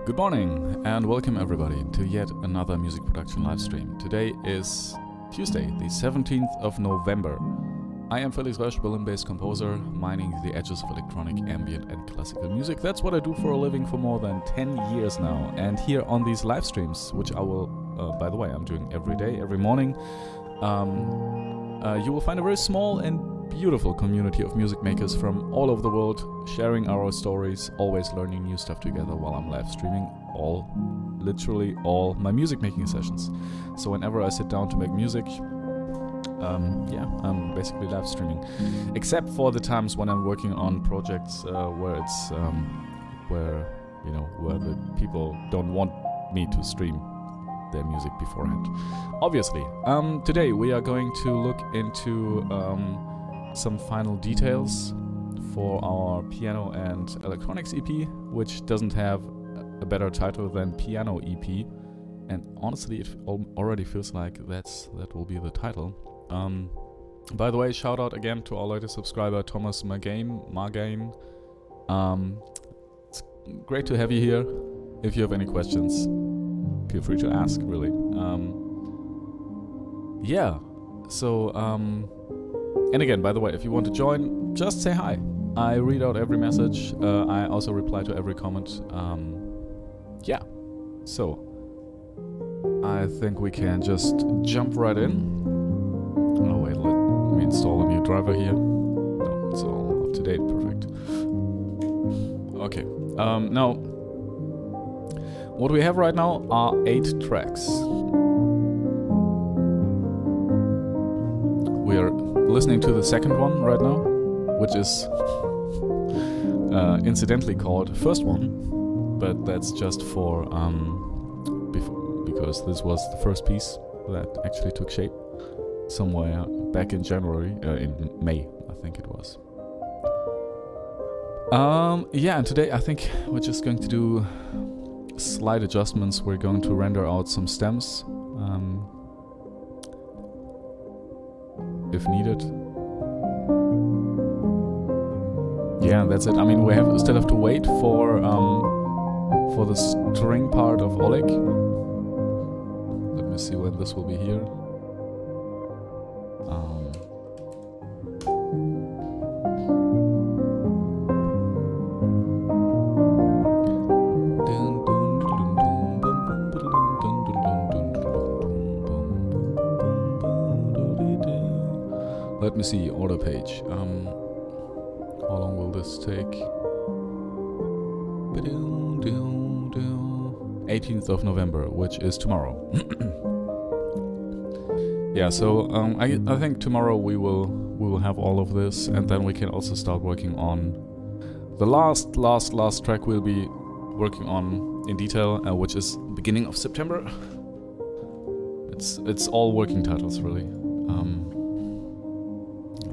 Good morning and welcome everybody to yet another music production live stream. Today is Tuesday, the 17th of November. I am Felix Rösch, Berlin-based composer, mining the edges of electronic, ambient and classical music. That's what I do for a living for more than 10 years now. And here on these live streams, which I will, by the way, I'm doing every day, every morning, you will find a very small and beautiful community of music makers from all over the world, sharing our stories, always learning new stuff together while I'm live streaming literally all my music making sessions. So whenever I sit down to make music, I'm basically live streaming, except for the times when I'm working on projects where it's where the people don't want me to stream their music beforehand. Obviously, today we are going to look into some final details for our piano and electronics EP, which doesn't have a better title than Piano EP, and honestly it already feels like that will be the title. By the way, shout out again to our latest subscriber Thomas Margain. It's great to have you here. If you have any questions, feel free to ask, really. And again, by the way, if you want to join, just say hi. I read out every message. I also reply to every comment. So I think we can just jump right in. Oh wait, let me install a new driver here. No, it's all up to date. Perfect. Okay. Now, what we have right now are 8 tracks. We are listening to the second one right now, which is incidentally called First One, but that's just for because this was the first piece that actually took shape somewhere back in January, in May, I think it was. And today I think we're just going to do slight adjustments. We're going to render out some stems, if needed. Yeah, that's it. I mean, we still have to wait for the string part of Oleg. Let me see when this will be here. Let me see, order page. How long will this take? 18th of November, which is tomorrow. Yeah, so I think tomorrow we will have all of this, and then we can also start working on the last track we'll be working on in detail, which is beginning of September. It's all working titles, really.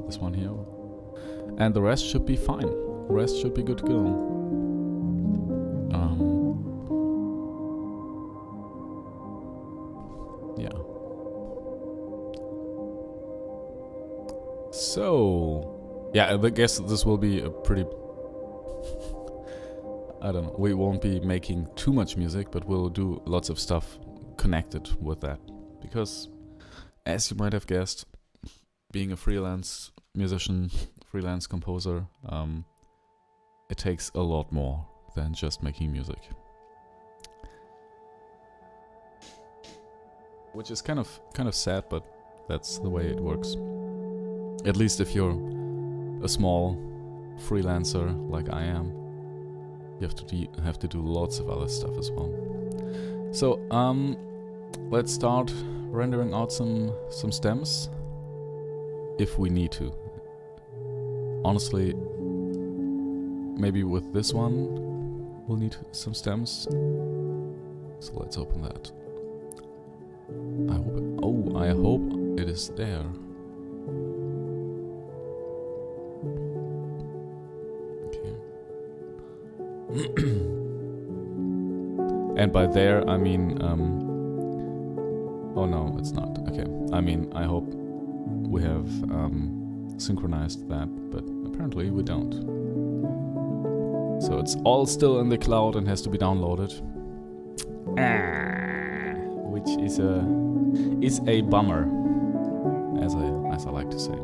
This one here. And the rest should be fine. The rest should be good to go. So, yeah, I guess this will be a pretty... I don't know, we won't be making too much music, but we'll do lots of stuff connected with that. Because, as you might have guessed, being a freelance musician, freelance composer, it takes a lot more than just making music. Which is kind of sad, but that's the way it works. At least if you're a small freelancer like I am, you have to do lots of other stuff as well. So let's start rendering out some stems if we need to. honestly, maybe with this one, we'll need some stems. So let's open that. I hope it is there. Okay. And by there, I mean, oh no, it's not. Okay. I mean, I hope we have synchronized that, but apparently we don't. So it's all still in the cloud and has to be downloaded. Which is a bummer, as I like to say.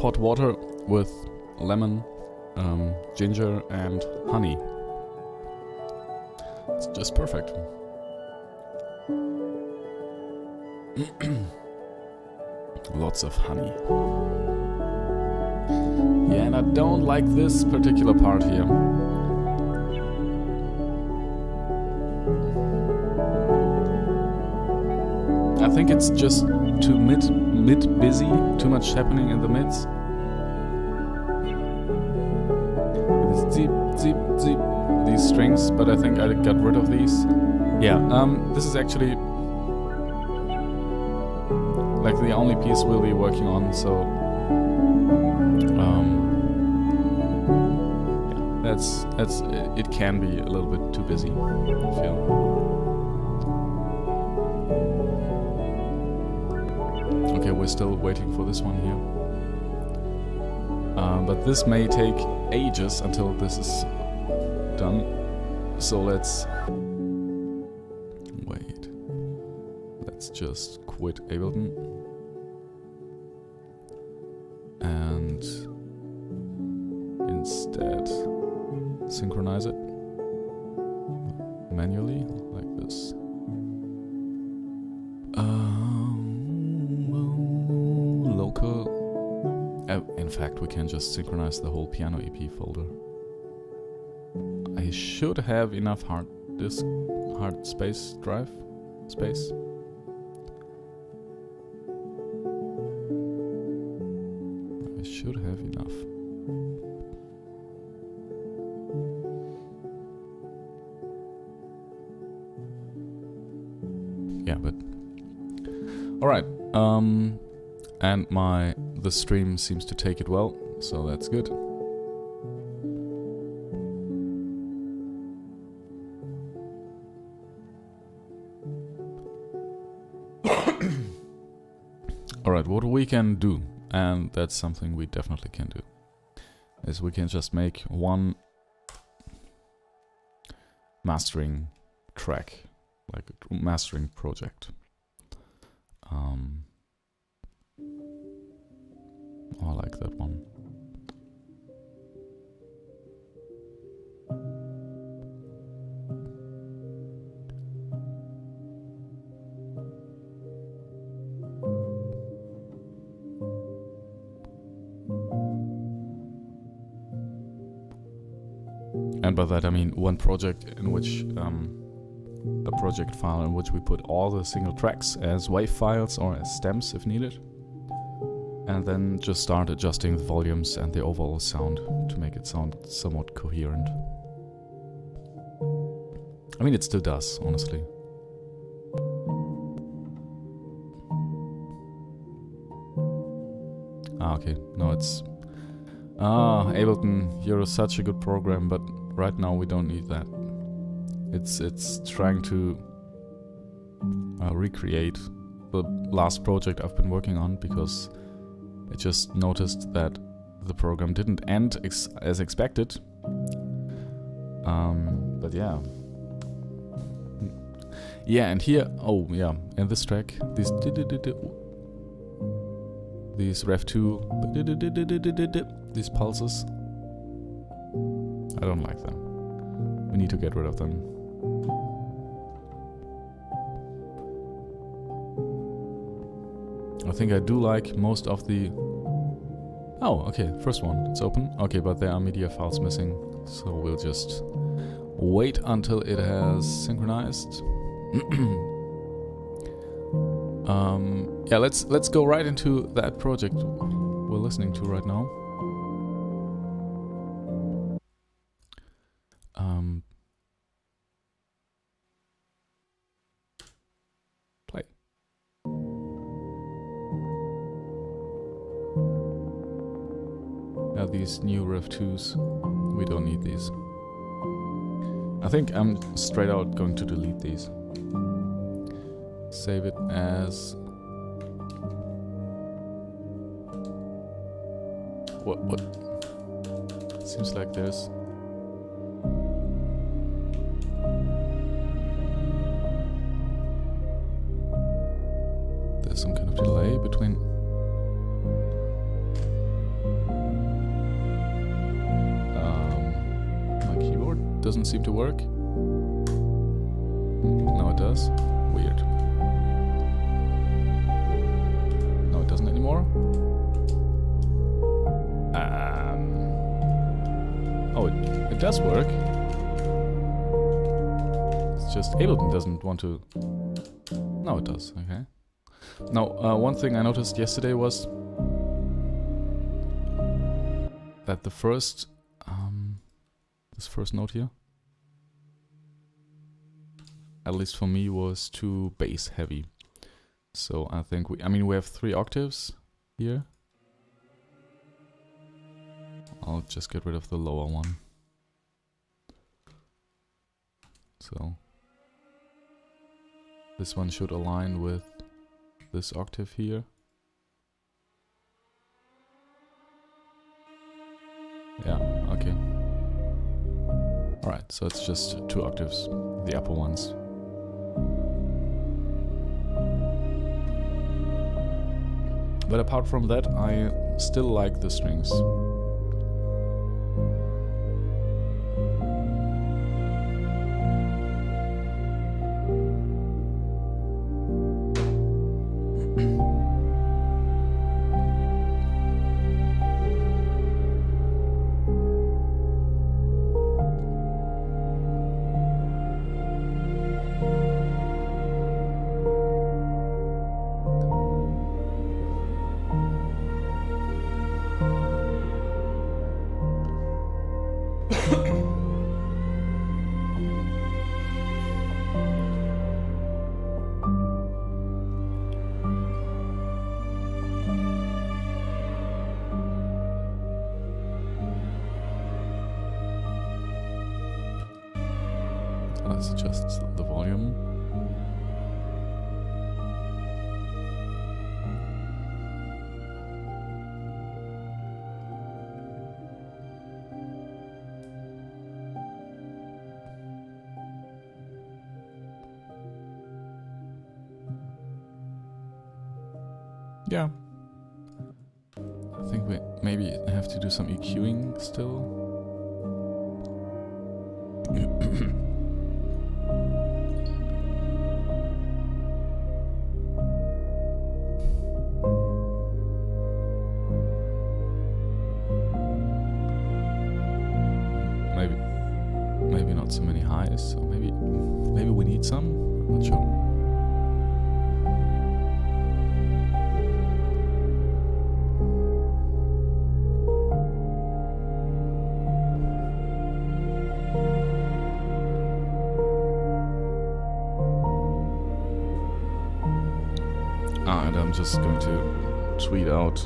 Hot water with lemon, ginger and honey. It's just perfect. Lots of honey. Yeah, and I don't like this particular part here. I think it's just too mid busy, too much happening in the mids. Zip, zip, zip. These strings, but I think I got rid of these. Yeah, this is actually like the only piece we'll be working on, so yeah, it can be a little bit too busy, I feel. Okay, we're still waiting for this one here. But this may take ages until this is done. So let's wait. Let's just quit Ableton and instead synchronize it manually like this. Local. In fact, we can just synchronize the whole piano EP folder. I should have enough hard space drive space. I should have enough. Yeah, but all right. And the stream seems to take it well, so that's good. Alright, what we can do, and that's something we definitely can do, is we can just make one mastering track, like a mastering project. I like that one. And by that I mean one project in which a project file in which we put all the single tracks as WAV files or as stems if needed, and then just start adjusting the volumes and the overall sound to make it sound somewhat coherent. I mean, it still does, honestly. Okay, no, it's Ableton, you're such a good program, but right now we don't need that. It's trying to recreate the last project I've been working on, because it just noticed that the program didn't end as expected. But yeah. Yeah, and here, oh yeah, in this track, these Rev2, these pulses, I don't like them. We need to get rid of them. I think I do like most of the... Oh, okay, first one, it's open. Okay, but there are media files missing, so we'll just wait until it has synchronized. Yeah, let's go right into that project we're listening to right now. Play. Now these new Rev 2s, we don't need these. I think I'm straight out going to delete these. Save it as... What? Seems like there's some kind of delay between... my keyboard doesn't seem to work. Now it does. Weird. No, it doesn't anymore. Oh, it does work. It's just Ableton doesn't want to... No, it does. Okay. Now, one thing I noticed yesterday was that the first... this first note here, at least for me, was too bass heavy. So I think we have 3 octaves here. I'll just get rid of the lower one. So this one should align with this octave here. Yeah, okay. Alright, so it's just 2 octaves, the upper ones. But apart from that, I still like the strings. Let's adjust the volume. Yeah. I think we maybe have to do some EQing still. Maybe not so many highs, so maybe we need some, I'm not sure. And I'm just going to tweet out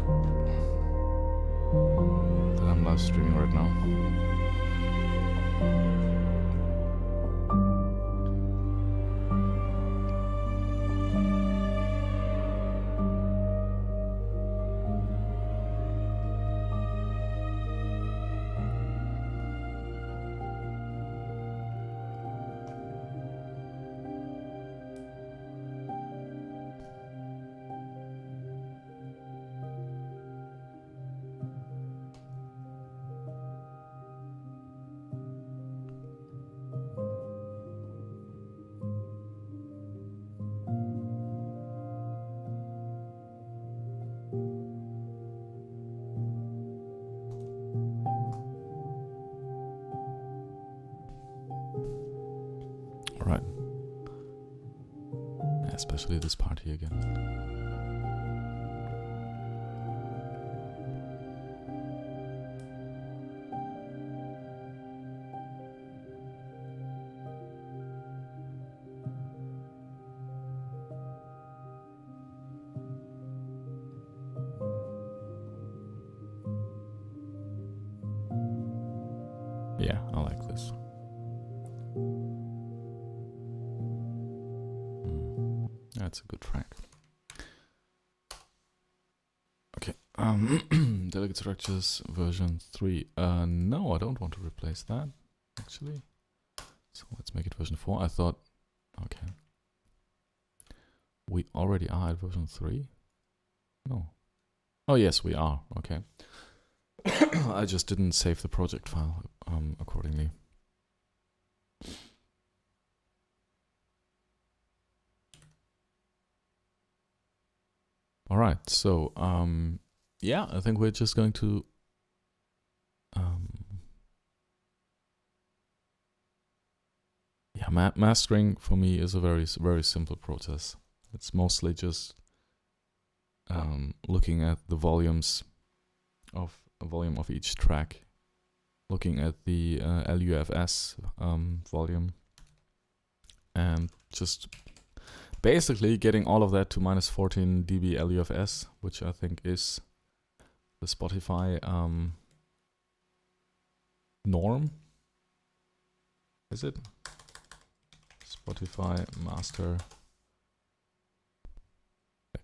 that I'm live streaming right now. Especially this part here again. Yeah, I like this. That's a good track. Okay. Delicate Structures version 3. No, I don't want to replace that, actually. So let's make it version 4. I thought, okay. We already are at version 3? No. Oh, yes, we are. Okay. I just didn't save the project file accordingly. All right, so yeah, I think we're just going to yeah, mastering for me is a very simple process. It's mostly just looking at the volume of each track, looking at the LUFS volume, and just basically getting all of that to minus 14 dB LUFS, which I think is the Spotify norm. Is it? Spotify master.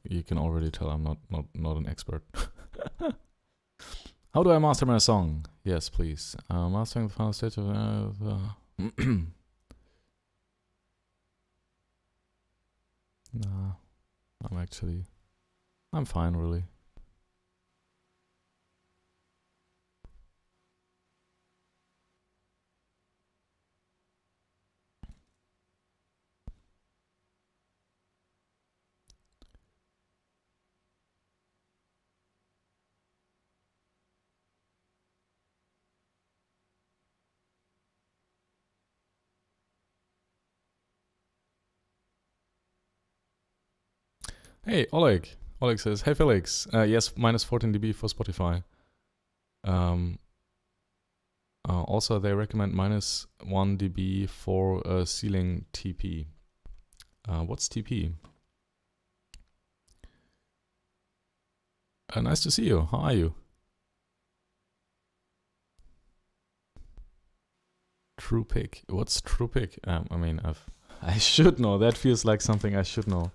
You can already tell I'm not an expert. How do I master my song? Yes, please. Mastering the final stage of nah, I'm fine, really. Hey, Oleg. Oleg says, hey, Felix. Yes, minus 14 dB for Spotify. Also, they recommend minus 1 dB for ceiling TP. What's TP? Nice to see you. How are you? True pick. What's true pick? I mean, I should know. That feels like something I should know.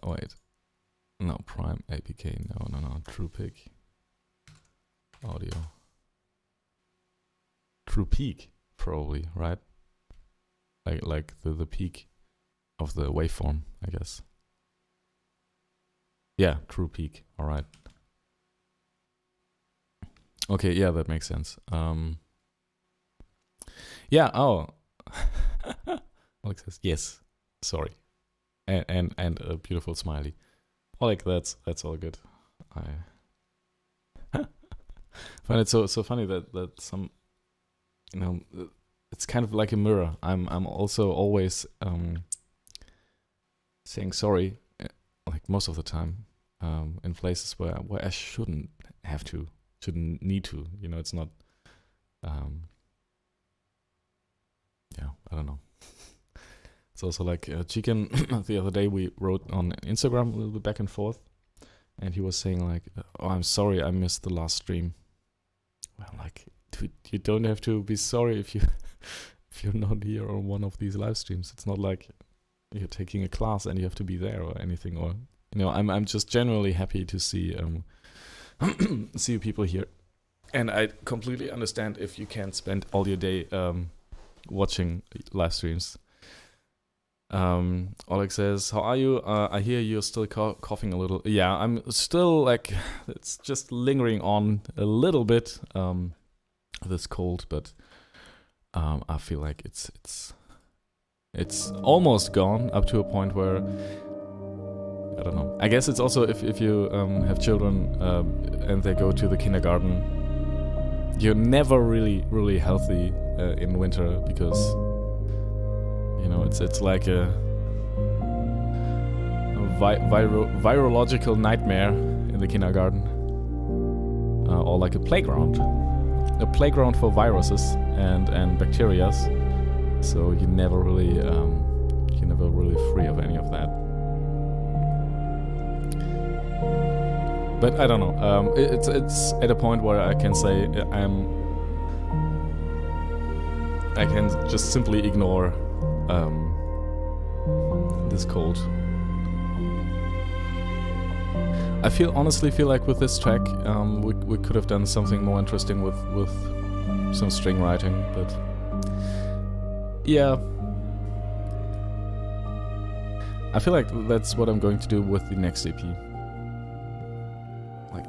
Wait. No, Prime APK. No. True pick. Audio. True peak, probably, right? Like the peak of the waveform, I guess. Yeah, true peak. All right. Okay, yeah, that makes sense. Yeah. Oh. Alex says yes. Sorry. And a beautiful smiley. Like that's all good. I find it so funny that some, you know, it's kind of like a mirror. I'm also always saying sorry, like most of the time, in places where I shouldn't need to. You know, it's not. Yeah, I don't know. It's also like Chicken. The other day we wrote on Instagram a little bit back and forth, and he was saying like, "Oh, I'm sorry, I missed the last stream." Well, like, you don't have to be sorry if you're not here on one of these live streams. It's not like you're taking a class and you have to be there or anything. Or I'm just generally happy to see see people here, and I completely understand if you can't spend all your day watching live streams. Oleg says, how are you? I hear you're still coughing a little. Yeah, I'm still like, it's just lingering on a little bit, this cold, but I feel like it's almost gone up to a point where, I don't know. I guess it's also if you have children and they go to the kindergarten, you're never really healthy in winter because You know, it's like a virological nightmare in the kindergarten, or like a playground for viruses and bacteria. So you're never really free of any of that. But I don't know. It's at a point where I can say I can just simply ignore this cold. I honestly feel like with this track, we could have done something more interesting with some string writing, but yeah. I feel like that's what I'm going to do with the next EP. Like,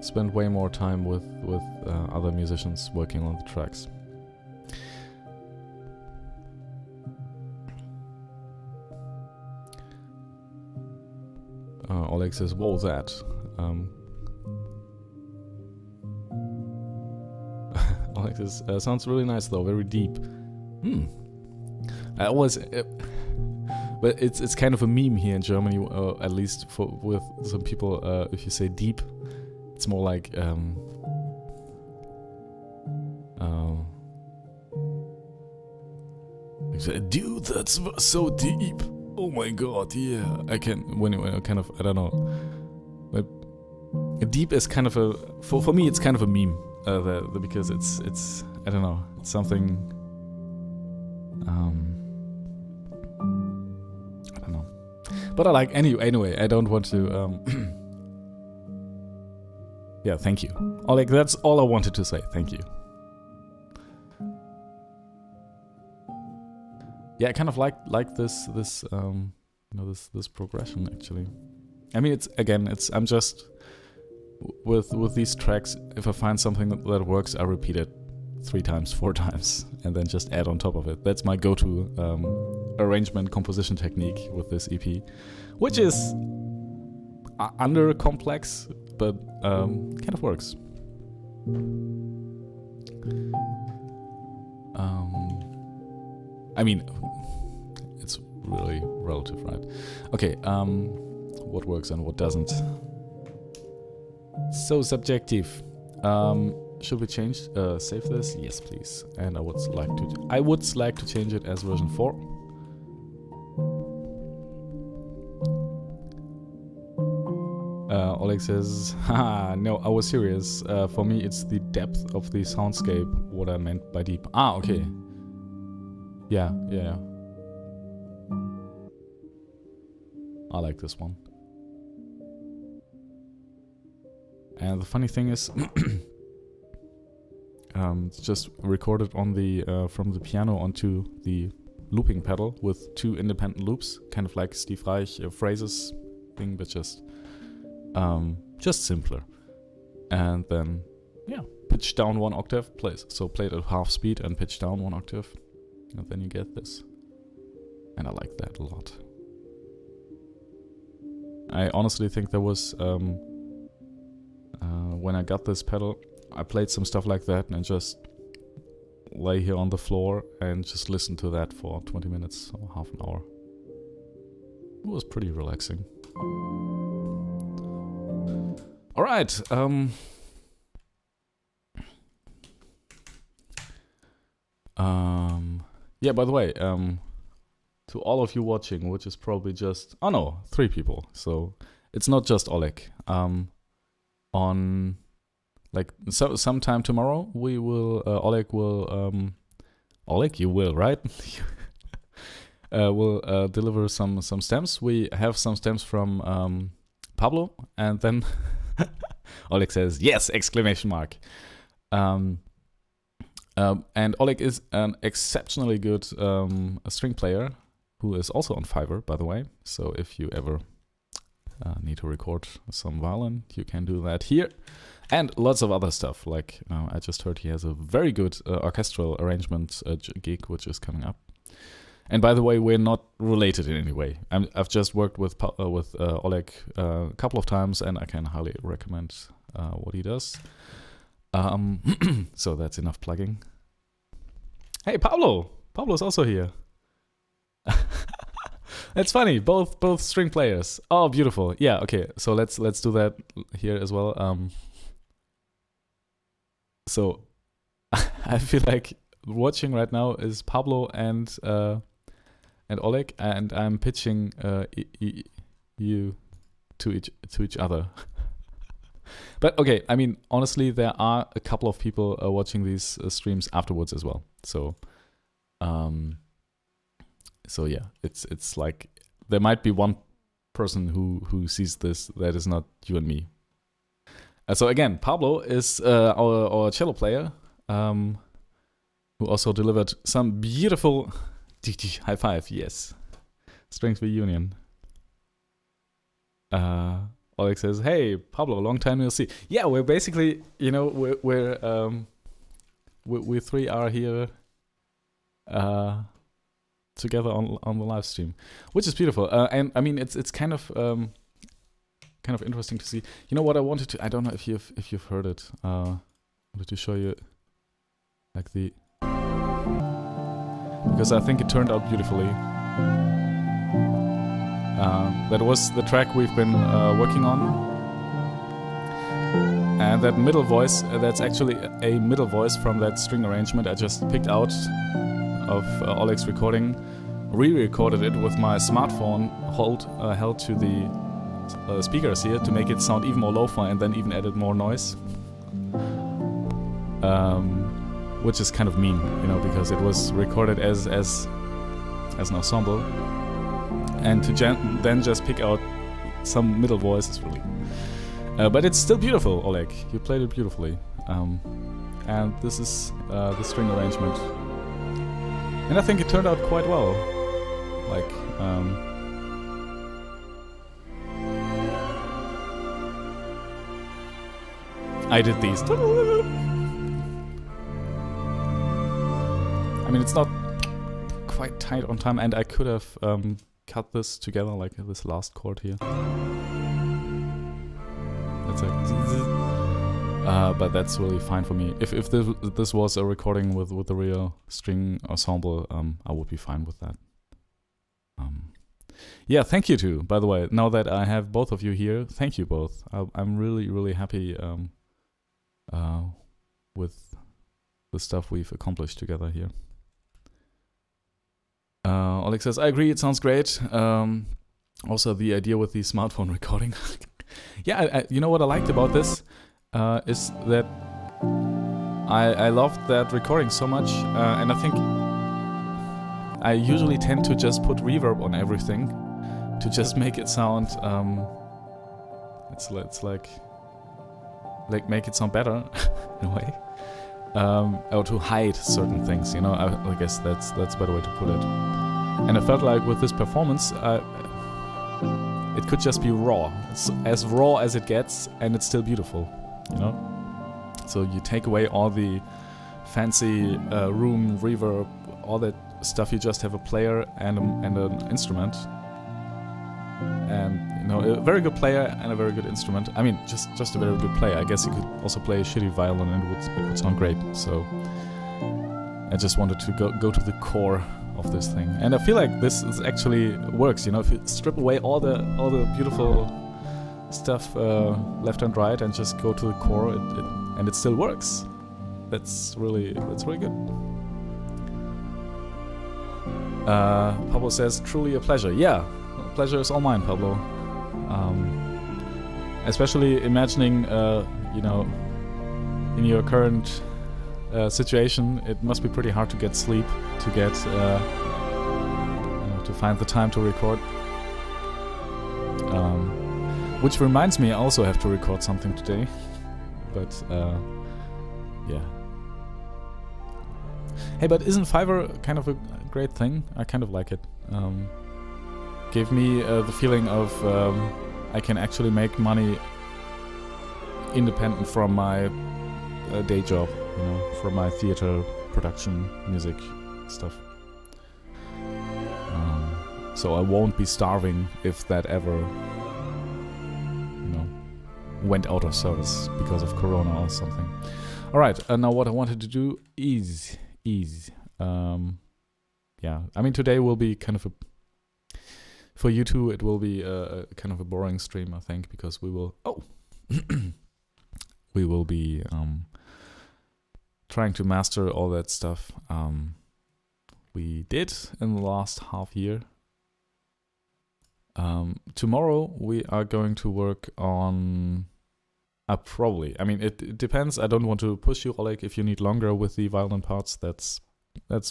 spend way more time with other musicians working on the tracks. Oleg says, "Whoa, that." Oleg says, "Sounds really nice though, very deep." I always, but it's kind of a meme here in Germany, at least with some people. If you say deep, it's more like dude, that's so deep. Oh my god, yeah. I can when kind of, I don't know. But deep is kind of a for me it's kind of a meme because it's I don't know, it's something I don't know. But I like anyway, I don't want to yeah, thank you. Oleg, that's all I wanted to say. Thank you. Yeah, I kind of like this you know, this progression actually. I mean, I'm just with these tracks, if I find something that works, I repeat it 3 times, 4 times, and then just add on top of it. That's my go-to arrangement composition technique with this EP, which is under complex, but kind of works. I mean, it's really relative, right? Okay, what works and what doesn't. So subjective. Should we change, save this? Yes, please. And I would like to change it as version 4. Oleg says, haha, no, I was serious. For me, it's the depth of the soundscape, what I meant by deep. Ah, okay. Yeah. I like this one. And the funny thing is, it's just recorded on the from the piano onto the looping pedal with 2 independent loops, kind of like Steve Reich phrases thing, but just simpler. And then, yeah, pitch down 1 octave, play it at half speed and pitch down 1 octave. And then you get this. And I like that a lot. I honestly think there was, when I got this pedal, I played some stuff like that and just lay here on the floor and just listen to that for 20 minutes or half an hour. It was pretty relaxing. Alright, yeah, by the way, to all of you watching, which is probably just, 3 people, so it's not just Oleg. On, like, sometime tomorrow, we will, Oleg will, Oleg, you will, right? We'll deliver some stems. We have some stems from Pablo, and then Oleg says, yes, exclamation mark. And Oleg is an exceptionally good string player who is also on Fiverr, by the way. So if you ever need to record some violin, you can do that here. And lots of other stuff. Like I just heard he has a very good orchestral arrangement gig, which is coming up. And by the way, we're not related in any way. I've just worked with Oleg a couple of times, and I can highly recommend what he does. So that's enough plugging. Hey, Pablo! Pablo's also here. It's funny, both string players. Oh, beautiful. Yeah, okay. So let's do that here as well. So I feel like watching right now is Pablo and Oleg, and I'm pitching you to each other. But okay, I mean, honestly, there are a couple of people watching these streams afterwards as well. So, yeah, it's like there might be one person who sees this that is not you and me. So again, Pablo is our cello player, who also delivered some beautiful high five. Yes, strength reunion. Oleg says, "Hey, Pablo, long time no see." Yeah, we're basically, we three are here together on the live stream, which is beautiful. And I mean, it's kind of interesting to see. You know what I wanted to? I don't know if you've heard it. I wanted to show you, like because I think it turned out beautifully. That was the track we've been working on. And that middle voice, that's actually a middle voice from that string arrangement I just picked out of Oleg's recording. Re-recorded it with my smartphone held to the speakers here to make it sound even more lo-fi, and then even added more noise. Which is kind of mean, because it was recorded as an ensemble. And to then just pick out some middle voice is really... but it's still beautiful, Oleg. You played it beautifully. And this is the string arrangement. And I think it turned out quite well. Like... I did these. I mean, it's not quite tight on time, and I could have... cut this together, like this last chord here. That's but that's really fine for me. If this was a recording with a real string ensemble, I would be fine with that. Yeah, thank you too. By the way, now that I have both of you here, thank you both. I'm really happy with the stuff we've accomplished together here. Oleg says, I agree, it sounds great. Also, the idea with the smartphone recording. Yeah, you know what I liked about this? Is that I loved that recording so much, and I think I usually tend to just put reverb on everything to just make it sound, it's like make it sound better, in a way. Or to hide certain things, I guess that's a better way to put it. And I felt like with this performance, it could just be raw. It's as raw as it gets, and it's still beautiful, So you take away all the fancy room reverb, all that stuff. You just have a player and an instrument, and a very good player and a very good instrument. I mean, just a very good player. I guess you could also play a shitty violin and it would sound great. So I just wanted to go to the core of this thing, and I feel like this actually works. If you strip away all the beautiful stuff left and right and just go to the core, and it still works. That's really good. Pablo says, truly a pleasure. Yeah, pleasure is all mine, Pablo. Especially imagining, in your current situation, it must be pretty hard to get sleep, to get, to find the time to record. Which reminds me, I also have to record something today. But, yeah. Hey, but isn't Fiverr kind of a great thing? I kind of like it. Gave me the feeling of I can actually make money independent from my day job, from my theater production, music stuff. So I won't be starving if that ever, went out of service because of Corona or something. All right, now what I wanted to do is yeah, I mean, today will be kind of a, for you two, it will be a kind of a boring stream, I think, because we will, we will be trying to master all that stuff we did in the last half year. Tomorrow we are going to work on probably. I mean, it depends. I don't want to push you, Oleg. If you need longer with the violin parts, that's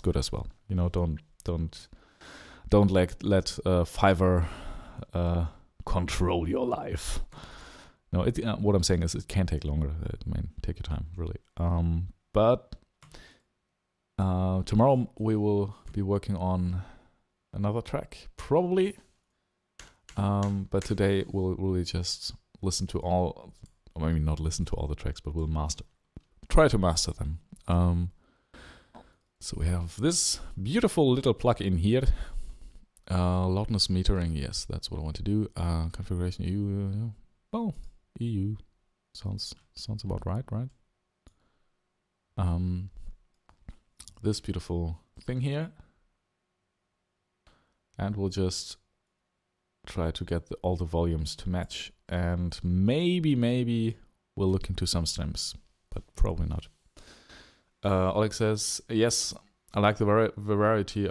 good as well. You know, don't let Fiverr control your life. No, what I'm saying is it can take longer. It may take your time, really. But tomorrow we will be working on another track, probably. But today we'll really just listen to all, or maybe not listen to all the tracks, but we'll try to master them. So we have this beautiful little plug-in here. Loudness metering, yes, that's what I want to do. Configuration EU, well, EU sounds about right? This beautiful thing here, and we'll just try to get all the volumes to match, and maybe we'll look into some stems, but probably not. Oleg says, yes, I like the variety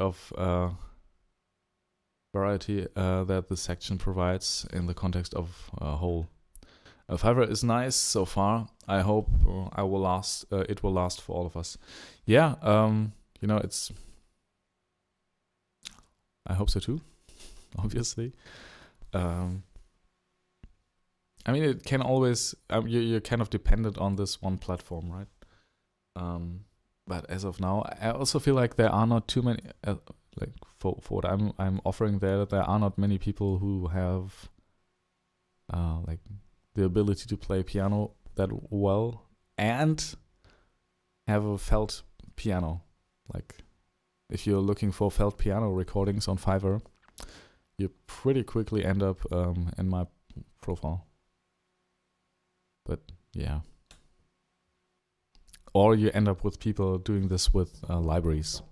that the section provides in the context of a whole. Fiverr is nice so far. I hope it will last for all of us. Yeah, you know, I hope so too, obviously. I mean, it can always, you're kind of dependent on this one platform, right? But as of now, I also feel like there are not too many, like for what I'm offering there are not many people who have like the ability to play piano that well and have a felt piano. Like, if you're looking for felt piano recordings on Fiverr, you pretty quickly end up in my profile. But yeah. Or you end up with people doing this with libraries.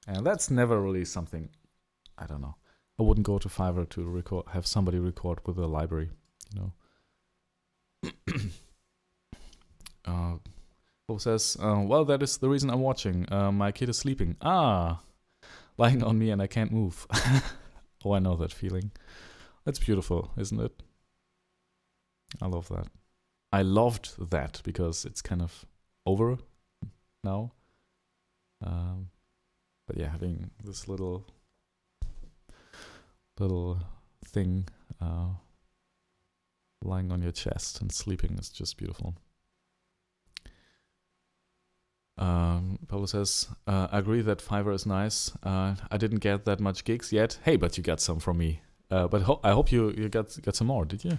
And that's never really something, I don't know. I wouldn't go to Fiverr to have somebody record with a library, you know. Who says, well, that is the reason I'm watching. My kid is sleeping. Lying on me and I can't move. Oh, I know that feeling. That's beautiful, isn't it? I love that. I loved that because it's kind of over now. But yeah, having this little thing lying on your chest and sleeping is just beautiful. Pablo says, I agree that Fiverr is nice. I didn't get that much gigs yet. Hey, but you got some from me. But I hope you got some more, did you?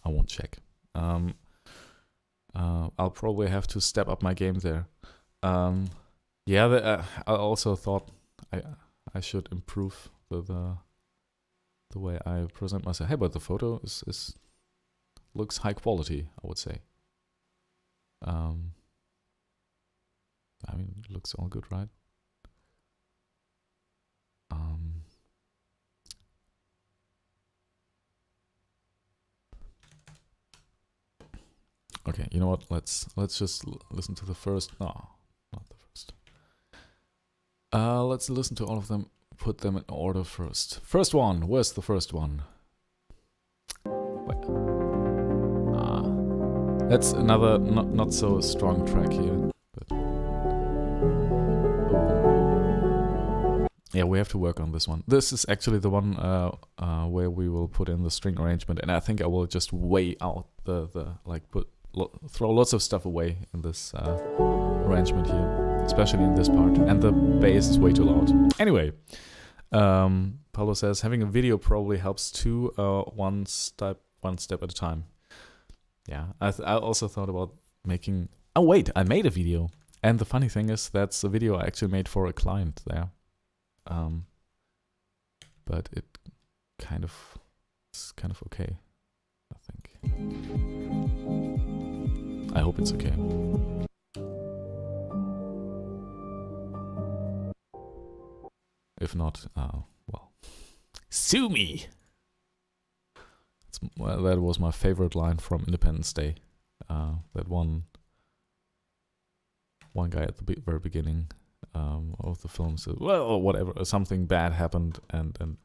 I won't check. I'll probably have to step up my game there. Yeah, I also thought I should improve the way I present myself. Hey, but the photo looks high quality, I would say. I mean, it looks all good, right? Okay, you know what? Let's just listen to the first. No, not the first. Let's listen to all of them. Put them in order first. First one. Where's the first one? Wait. That's another not so strong track here. But yeah, we have to work on this one. This is actually the one where we will put in the string arrangement, and I think I will just weigh out the throw lots of stuff away in this arrangement here, especially in this part. And the bass is way too loud. Anyway, Paulo says having a video probably helps too. One step at a time. Yeah, I also thought about making. Oh wait, I made a video, and the funny thing is that's a video I actually made for a client there. But it's kind of okay, I think. I hope it's okay. not, well, sue me. Well, that was my favorite line from Independence Day. That one guy at the very beginning of the film said, well, whatever, something bad happened and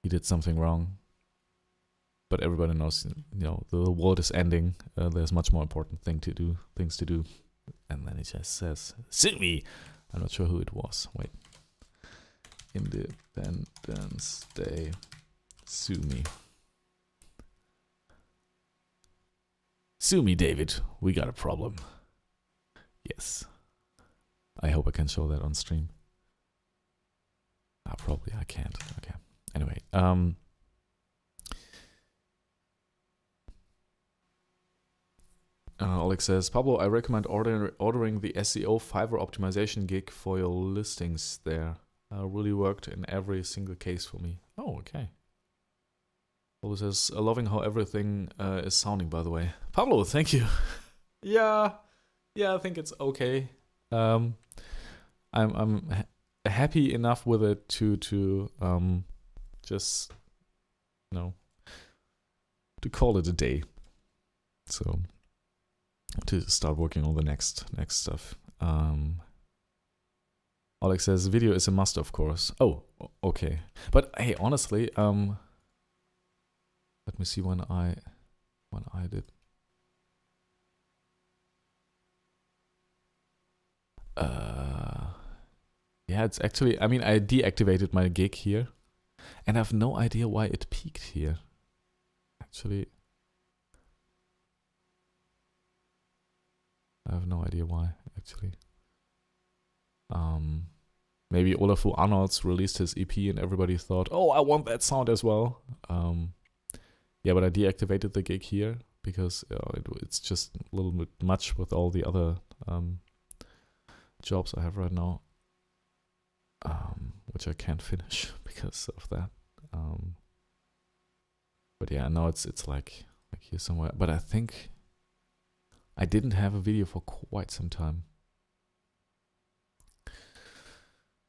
he did something wrong. But everybody knows, the world is ending. There's much more important things to do. And then he just says, sue me. I'm not sure who it was. Wait. Independence Day. Sue me. Sue me, David. We got a problem. Yes. I hope I can show that on stream. Probably I can't. Okay. Anyway, Oleg says, Pablo, I recommend ordering the SEO Fiverr optimization gig for your listings there. Really worked in every single case for me. Oh, okay. Pablo says, loving how everything is sounding, by the way. Pablo, thank you. Yeah, I think it's okay. I'm happy enough with it to just, to call it a day. So, to start working on the next stuff. Alex says, video is a must, of course. Oh, okay. But hey, honestly, let me see when I did. Yeah, it's actually, I deactivated my gig here, and I have no idea why it peaked here. Actually, I have no idea why, actually. Maybe Olafur Arnolds released his EP and everybody thought, oh, I want that sound as well. Yeah, but I deactivated the gig here because it's just a little bit much with all the other jobs I have right now, which I can't finish because of that. But yeah, now it's like here somewhere. But I think I didn't have a video for quite some time.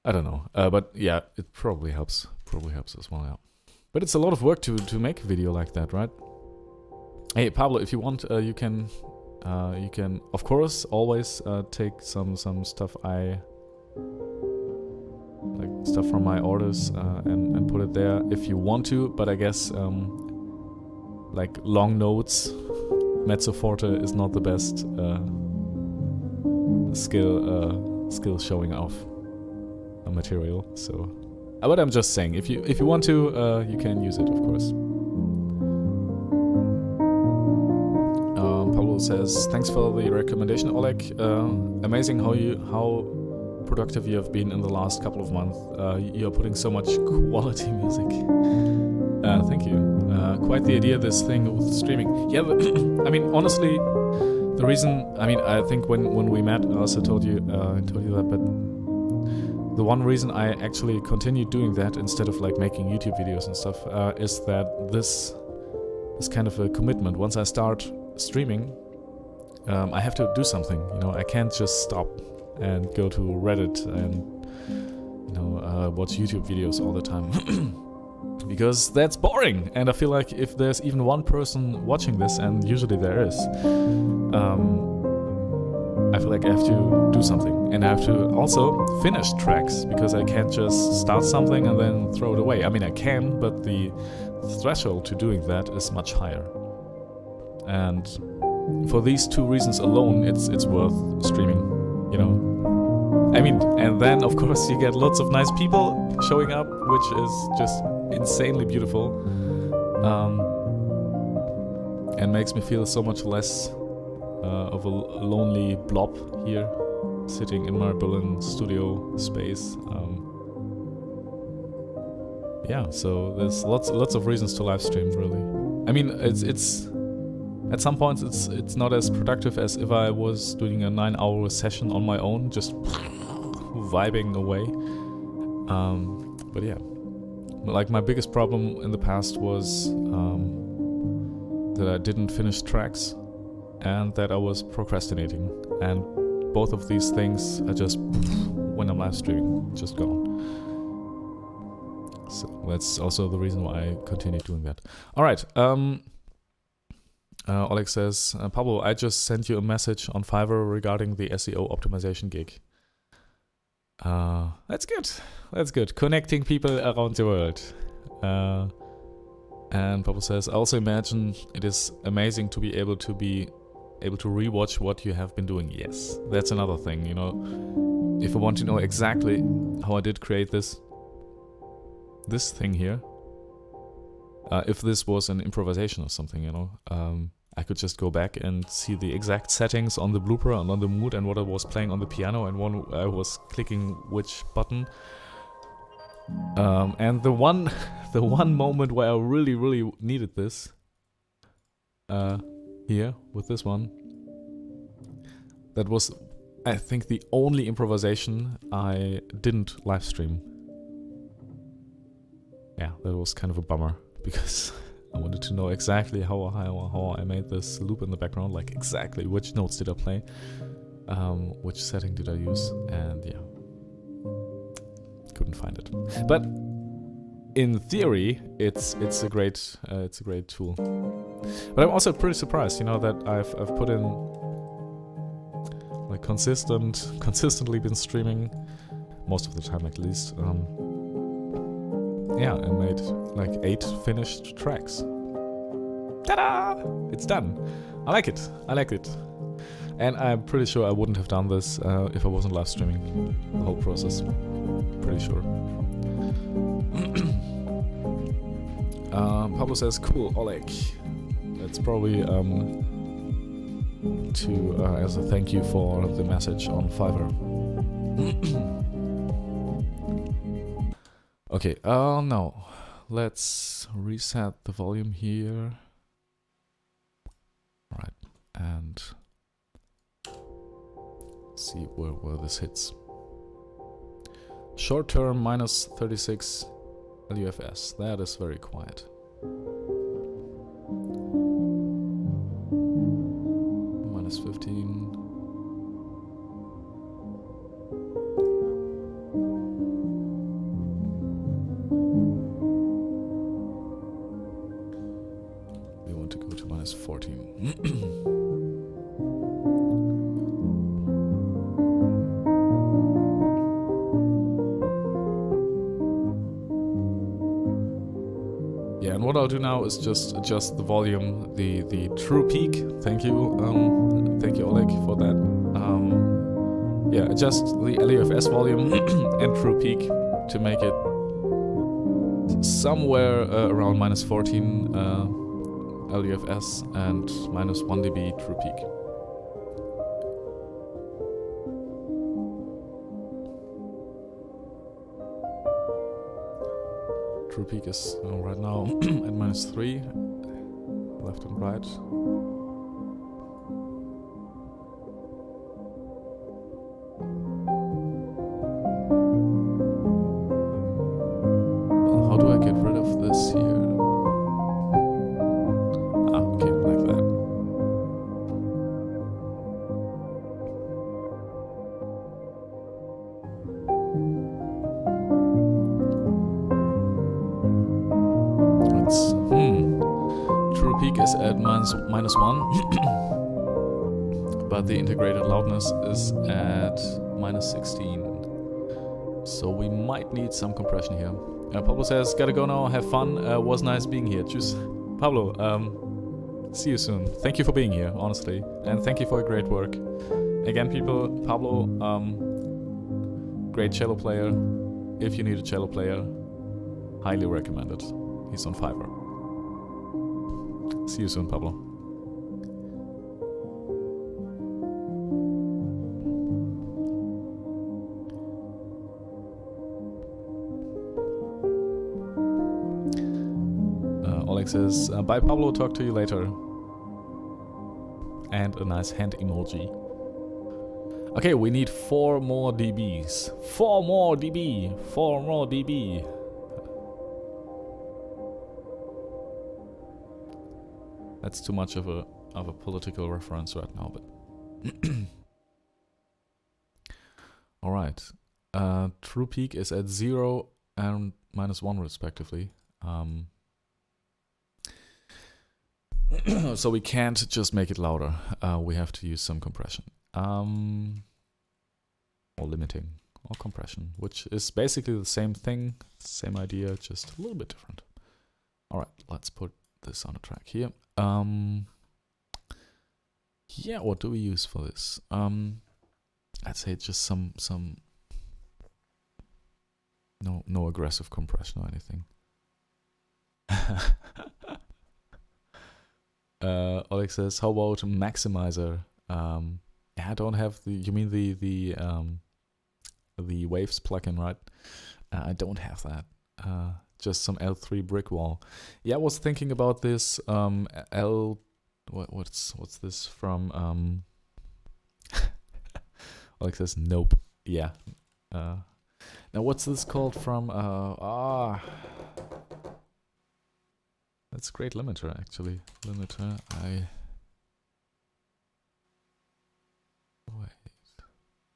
I don't know, but yeah, it probably helps. Probably helps as well, yeah. But it's a lot of work to make a video like that, right? Hey, Pablo, if you want, you can of course always take some stuff stuff from my orders and put it there if you want to. But I guess like long notes, mezzo forte is not the best skill showing off material. So, but I'm just saying, if you want to, you can use it, of course. Pablo says, thanks for the recommendation, Oleg. Amazing how productive you have been in the last couple of months. You are putting so much quality music. Thank you. Quite the idea, this thing with streaming. Yeah, but, honestly, the reason, I think when we met, I also told you that, but the one reason I actually continued doing that instead of like making YouTube videos and stuff is that this is kind of a commitment. Once I start streaming, I have to do something. I can't just stop and go to Reddit and watch YouTube videos all the time because that's boring. And I feel like if there's even one person watching this, and usually there is, I feel like I have to do something, and I have to also finish tracks because I can't just start something and then throw it away. I can, but the threshold to doing that is much higher. And for these two reasons alone, it's worth streaming, and then of course you get lots of nice people showing up, which is just insanely beautiful, and makes me feel so much less of a lonely blob here, sitting in my Berlin studio space. Yeah, so there's lots of reasons to live stream, really. It's at some points it's not as productive as if I was doing a 9-hour session on my own, just vibing away. But yeah, like my biggest problem in the past was that I didn't finish tracks and that I was procrastinating, and both of these things are just when I'm live streaming, just gone. So that's also the reason why I continue doing that. All right. Oleg says, Pablo, I just sent you a message on Fiverr regarding the SEO optimization gig. That's good. That's good. Connecting people around the world. And Pablo says, I also imagine it is amazing to be able to rewatch what you have been doing. Yes, that's another thing, you know. If I want to know exactly how I did create this thing here, if this was an improvisation or something, you know, I could just go back and see the exact settings on the blooper and on the mood and what I was playing on the piano and when I was clicking which button. And the one moment where I really needed this, here with this one, that was, I think, the only improvisation I didn't live stream. Yeah, that was kind of a bummer because I wanted to know exactly how I made this loop in the background, like exactly which notes did I play, which setting did I use, and yeah, couldn't find it. But in theory, it's a great tool. But I'm also pretty surprised, you know, that I've put in like consistently been streaming most of the time at least. Yeah, and made like 8 finished tracks. Ta-da! It's done. I like it. And I'm pretty sure I wouldn't have done this if I wasn't live streaming the whole process. Pretty sure. Pablo says, cool, Oleg. That's probably as a thank you for the message on Fiverr. Okay, now let's reset the volume here. Right, and see where this hits. Short term minus 36 LUFS. That is very quiet. Minus 15. We want to go to minus 14. And what I'll do now is just adjust the volume, the true peak. Thank you, Oleg, for that. Yeah, adjust the LUFS volume and true peak to make it somewhere around minus 14 LUFS and minus 1 dB true peak. True peak is right now at minus 3, left and right. Well, how do I get rid of this here? Ah, okay, like that. True peak is at minus 1, but the integrated loudness is at minus 16. So we might need some compression here. Pablo says, gotta go now, have fun, was nice being here. Tschüss. Pablo, see you soon. Thank you for being here, honestly, and thank you for your great work. Again, people, Pablo, great cello player. If you need a cello player, highly recommend it. He's on Fiverr. See you soon, Pablo. Oleg says, bye Pablo, talk to you later. And a nice hand emoji. Okay, we need 4 more dBs. 4 more dB! 4 more dB! That's too much of a political reference right now, but all right. True peak is at 0 and -1 respectively. So we can't just make it louder. We have to use some compression. Or limiting, or compression, which is basically the same thing, same idea, just a little bit different. Alright, let's put this on a track here. Yeah, what do we use for this? I'd say just some no aggressive compression or anything. Oleg says, how about maximizer? Yeah, I don't have the, you mean the waves plugin, right? I don't have that. Just some L3 brick wall. Yeah, I was thinking about this what's this from Oleg says nope. Yeah. Now what's this called from that's a great limiter actually. Limiter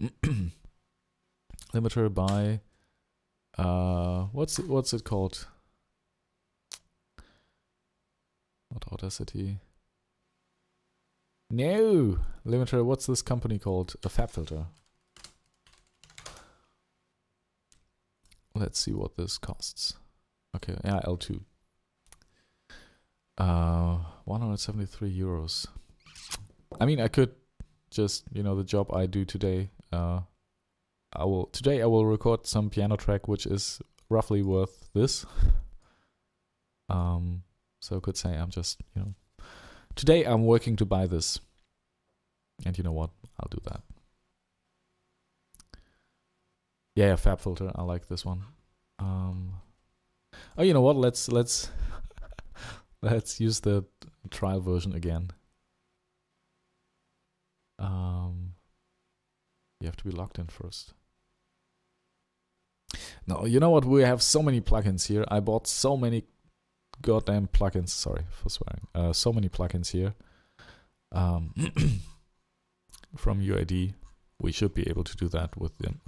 wait. Limiter by what's it called? Not Audacity. No! Limiter, what's this company called? A Fab Filter. Let's see what this costs. Okay, yeah, L2. 173 euros. I mean, I could just, you know, the job I do today, today I will record some piano track which is roughly worth this. So I could say I'm just, you know, today I'm working to buy this. And you know what? I'll do that. Yeah, Fab Filter. I like this one. Oh, you know what? Let's let's use the trial version again. You have to be logged in first. No, you know what? We have so many plugins here. I bought so many goddamn plugins. Sorry for swearing. So many plugins here. From UID, we should be able to do that with them.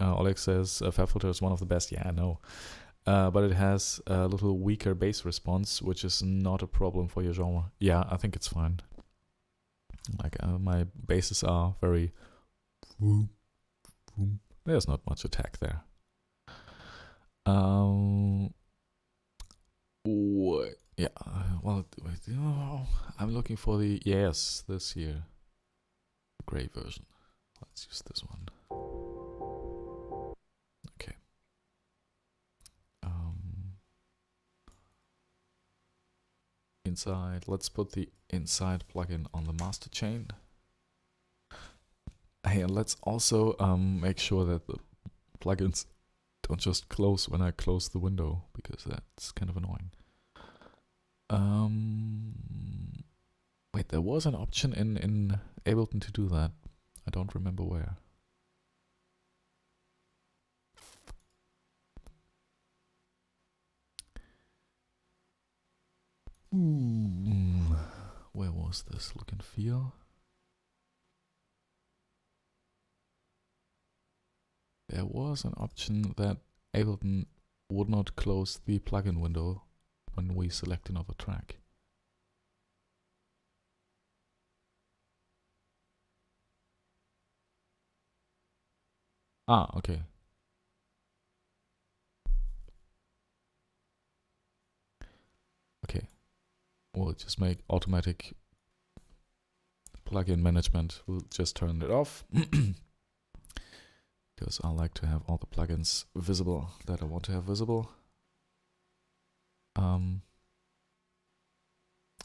Oleg says Fab Filter is one of the best. Yeah, I know. But it has a little weaker bass response, which is not a problem for your genre. Yeah, I think it's fine. Like my basses are very. There's not much attack there. Yeah. Well, wait, I'm looking for the this here, gray version. Let's use this one. Okay. Inside, let's put the inside plugin on the master chain. Hey, and let's also make sure that the plugins don't just close when I close the window, because that's kind of annoying. Wait, there was an option in Ableton to do that. I don't remember where. Where was this? Look and feel. There was an option that Ableton would not close the plugin window when we select another track. Ah, okay. Okay. We'll just make automatic plugin management. We'll just turn it off. Because I like to have all the plugins visible that I want to have visible.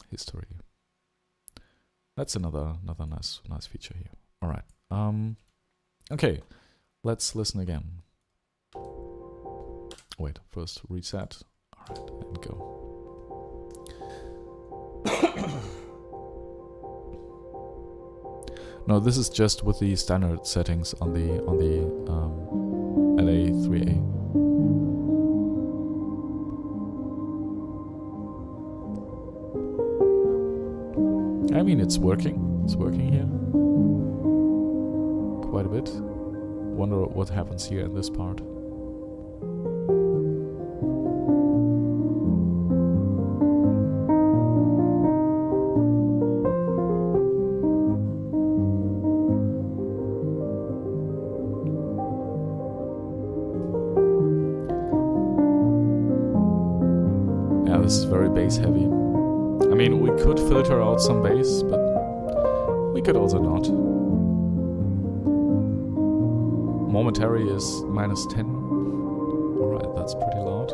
History. That's another nice feature here. All right. Okay. Let's listen again. Wait. First reset. All right, and go. No, this is just with the standard settings on the LA3A. I mean, it's working. It's working here. Quite a bit. wonder what happens here in this part. Yeah, this is very bass heavy. I mean, we could filter out some bass, but we could also not. Momentary is -10. Alright, that's pretty loud.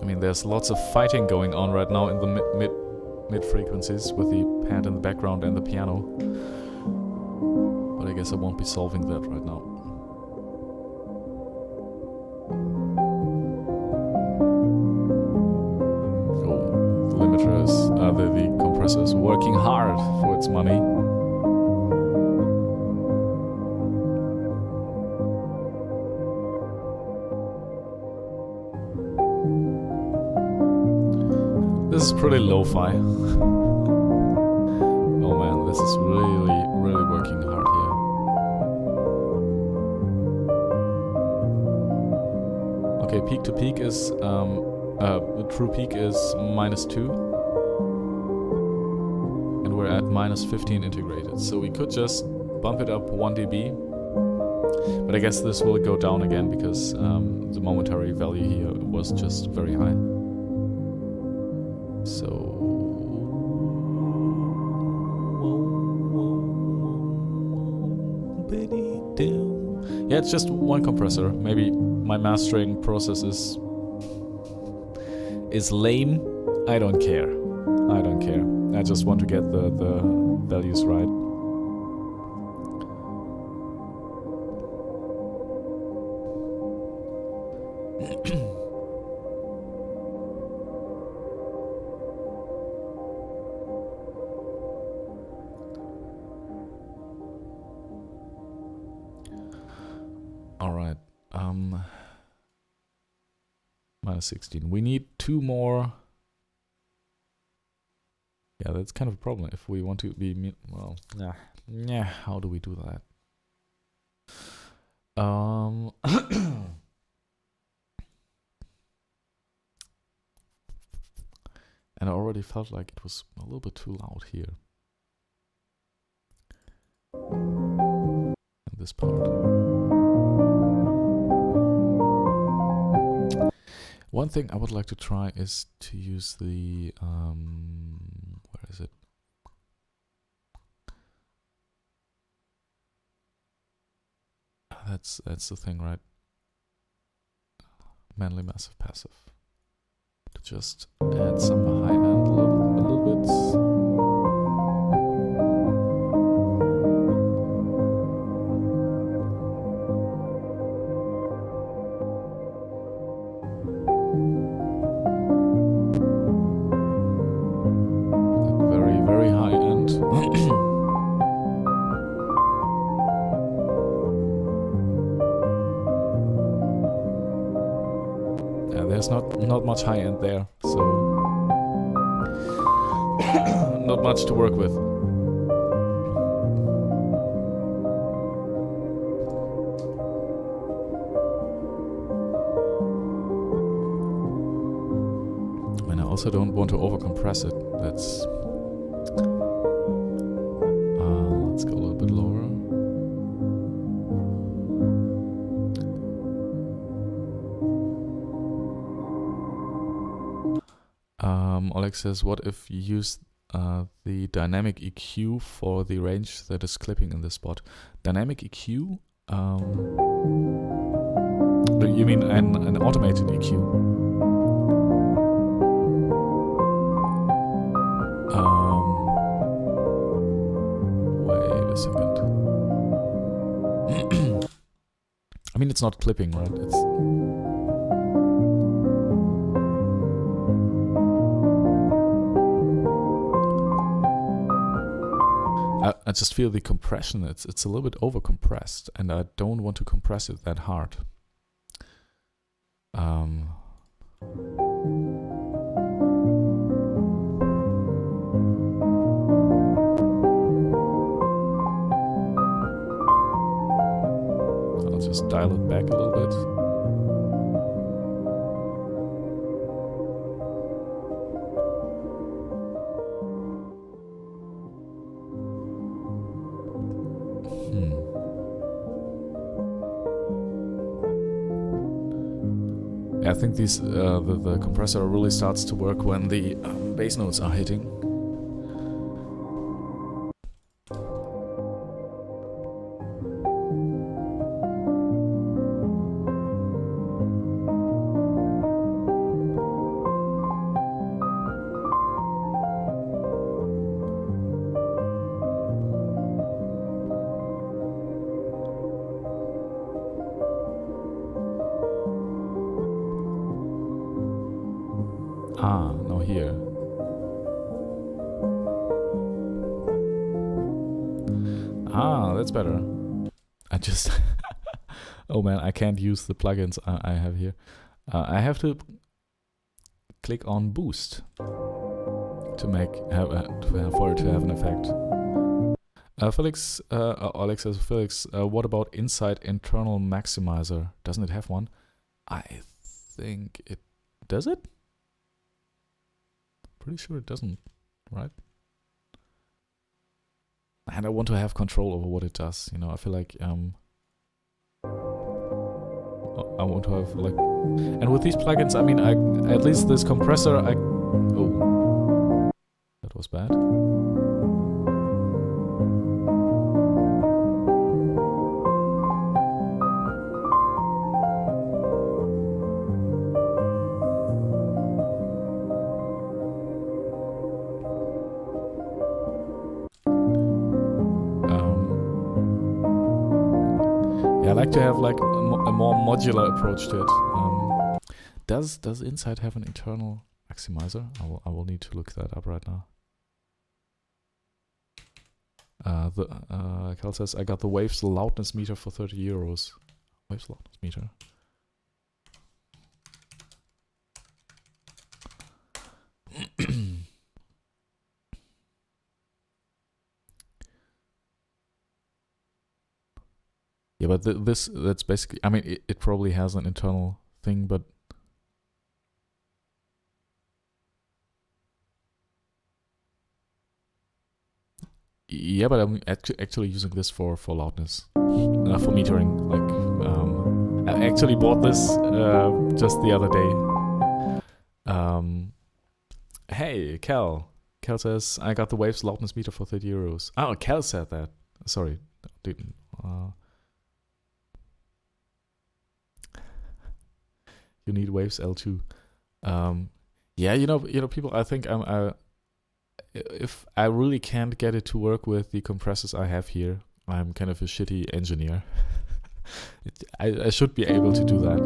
I mean, there's lots of fighting going on right now in the mid frequencies with the pad in the background and the piano. But I guess I won't be solving that right now. The compressor is working hard for its money. This is pretty lo-fi. Oh man, this is really, really working hard here. Okay, peak to peak is the true peak is -2. We're at -15 integrated, so we could just bump it up 1 dB, but I guess this will go down again because the momentary value here was just very high. So yeah, it's just one compressor. Maybe my mastering process is lame. I don't care. I don't care. I just want to get the values right. All right. -16. We need 2 more. Yeah, that's kind of a problem if we want to be well. Yeah. How do we do that? And I already felt like it was a little bit too loud here. In this part. One thing I would like to try is to use the where is it? That's the thing, right? Manly massive passive. To just add some high end a little bit. Very high end. Yeah, there's not much high end there, so not much to work with. And I also don't want to overcompress it. Let's go a little bit lower. Oleg says, what if you use the dynamic EQ for the range that is clipping in this spot? Dynamic EQ? You mean an automated EQ? Wait a second. I mean, it's not clipping, right? It's I just feel the compression, it's a little bit over compressed, and I don't want to compress it that hard. just dial it back a little bit. I think these the compressor really starts to work when the bass notes are hitting. Ah, now here. Ah, that's better. I just... oh man, I can't use the plugins I have here. I have to click on boost to make for it to have an effect. Felix, Alex says, Felix, what about Inside Internal Maximizer? Doesn't it have one? I think it does it. Pretty sure it doesn't, right? And I want to have control over what it does. You know, I feel like I want to have like, and with these plugins, I mean, at least this compressor, oh, that was bad. I like to have like a more modular approach to it. Does Inside have an internal maximizer? I will need to look that up right now. Cal says I got the Waves loudness meter for €30. Waves loudness meter. Yeah, but that's basically, I mean, it probably has an internal thing, but yeah, but I'm actually using this for loudness, for metering. Like, I actually bought this just the other day. Hey, Cal says I got the Waves loudness meter for €30. Oh, Cal said that. Sorry, didn't. You need Waves L2. Yeah, you know, people. I think if I really can't get it to work with the compressors I have here, I'm kind of a shitty engineer. I should be able to do that.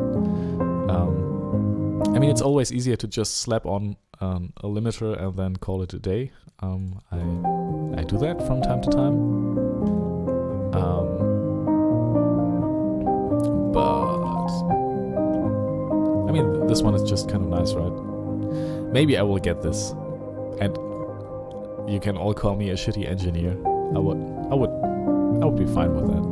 I mean, it's always easier to just slap on a limiter and then call it a day. I do that from time to time. But I mean, this one is just kind of nice, right? Maybe I will get this, and you can all call me a shitty engineer. I would be fine with that.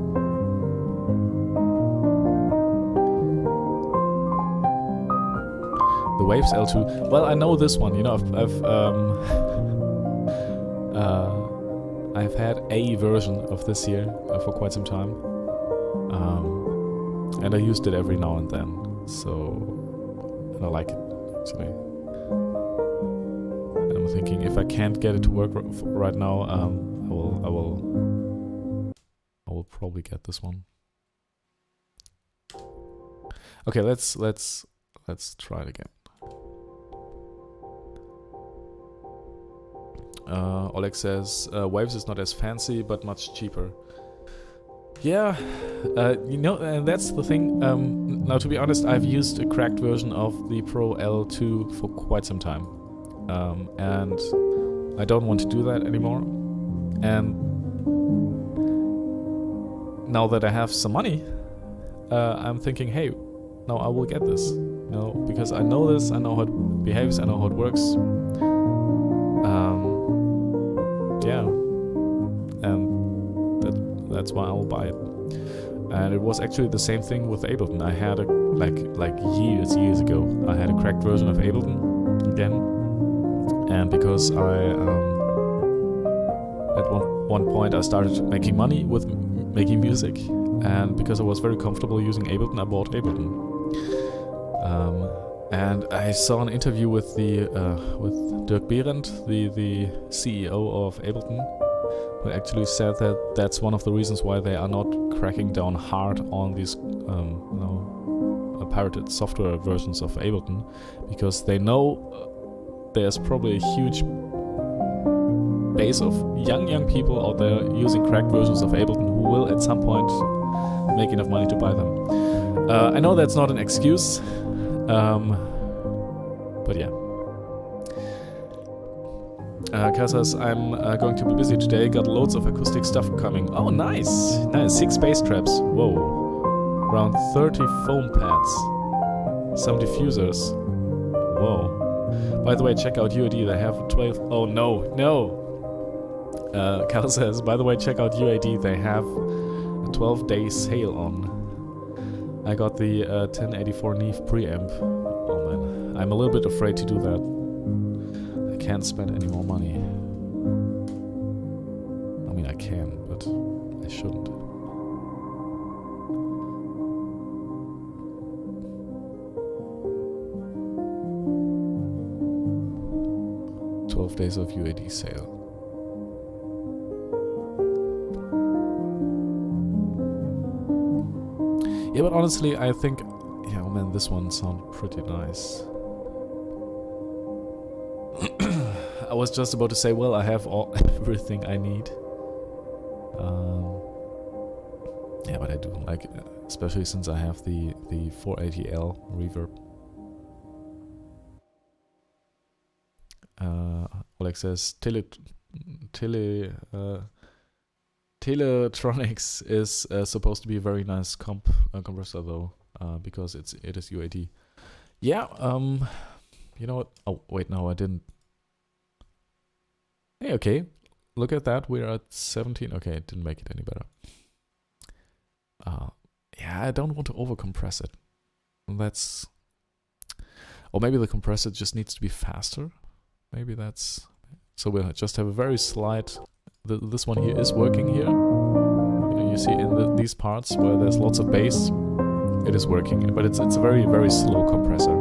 The Waves L2. Well, I know this one. You know, I've had a version of this here for quite some time, and I used it every now and then. So. I like it, actually. And I'm thinking if I can't get it to work right now, I will probably get this one. Okay, let's try it again. Oleg says Waves is not as fancy but much cheaper. Yeah, you know, and that's the thing. Now, to be honest, I've used a cracked version of the Pro L2 for quite some time, and I don't want to do that anymore. And now that I have some money, I'm thinking, hey, now I will get this. You know, because I know this, I know how it behaves, I know how it works. Yeah, and that's why I'll buy it. And it was actually the same thing with Ableton. I had like years ago, I had a cracked version of Ableton again, and because I at one point I started making money with making music, and because I was very comfortable using Ableton, I bought Ableton. And I saw an interview with with Dirk Behrendt, the CEO of Ableton, who actually said that that's one of the reasons why they are not cracking down hard on these pirated software versions of Ableton, because they know there's probably a huge base of young people out there using cracked versions of Ableton who will at some point make enough money to buy them. I know that's not an excuse, but yeah. Casas, I'm going to be busy today. Got loads of acoustic stuff coming. Oh, nice! 6 bass traps. Whoa. Around 30 foam pads. Some diffusers. Whoa. By the way, check out UAD. They have 12... Oh, no. Casas says, by the way, check out UAD. They have a 12-day sale on. I got the 1084 Neve preamp. Oh, man. I'm a little bit afraid to do that. Can't spend any more money. I mean, I can, but I shouldn't. Days of UAD sale. Yeah, but honestly, I think, yeah, oh man, this one sounded pretty nice. I was just about to say, well, I have everything I need. Yeah, but I do like it, especially since I have the 480L reverb. Oleg says Teletronics is supposed to be a very nice compressor though, because it is UAD. Yeah. You know what? Oh wait, no, I didn't. Hey, okay. Look at that. We're at 17. Okay, it didn't make it any better. Yeah, I don't want to overcompress it. That's... Or maybe the compressor just needs to be faster. Maybe that's... So we'll just have a very slight... This one here is working here. You know, you see in these parts where there's lots of bass, it is working. But it's a very, very slow compressor.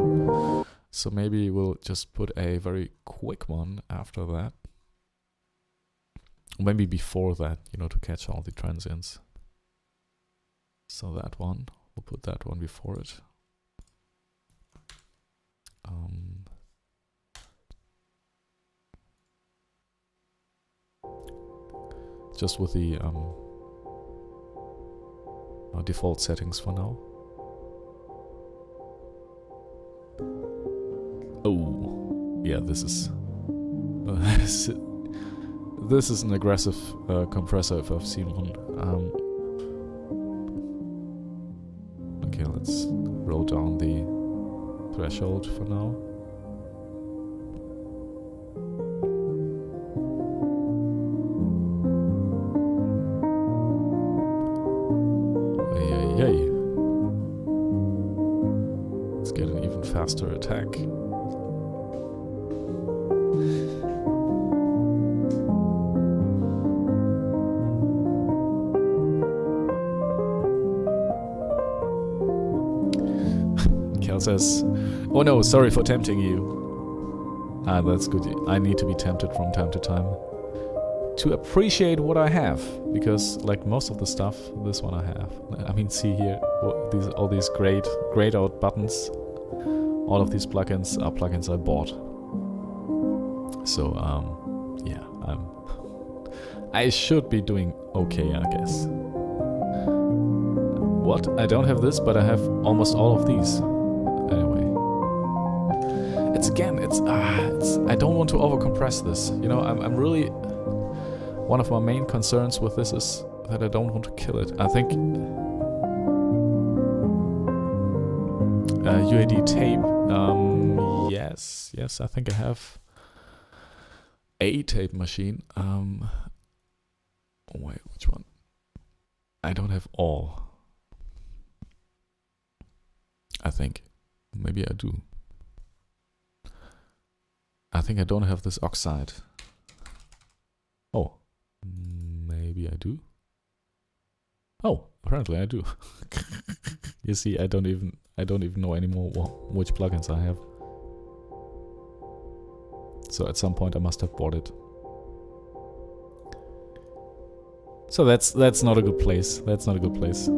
So maybe we'll just put a very quick one after that. Maybe before that, you know, to catch all the transients. So that one, we'll put that one before it. Just with the default settings for now. Oh, yeah, this is this is an aggressive compressor if I've seen one. Okay, let's roll down the threshold for now. Yay. Let's get an even faster attack. Says, oh no, sorry for tempting you. Ah, that's good. I need to be tempted from time to time to appreciate what I have, because like most of the stuff, this one I have. I mean, see here, all these grayed out buttons. All of these plugins are plugins I bought. So yeah, I should be doing okay, I guess. What? I don't have this, but I have almost all of these. Anyway, it's I don't want to overcompress this. You know, I'm really, one of my main concerns with this is that I don't want to kill it. I think UAD tape. Yes, I think I have a tape machine. Wait, which one? I don't have all. I think. Maybe I do. I think I don't have this oxide. Oh, maybe I do. Oh, apparently I do. You see, I don't even know anymore which plugins I have. So at some point I must have bought it. So that's not a good place. That's not a good place.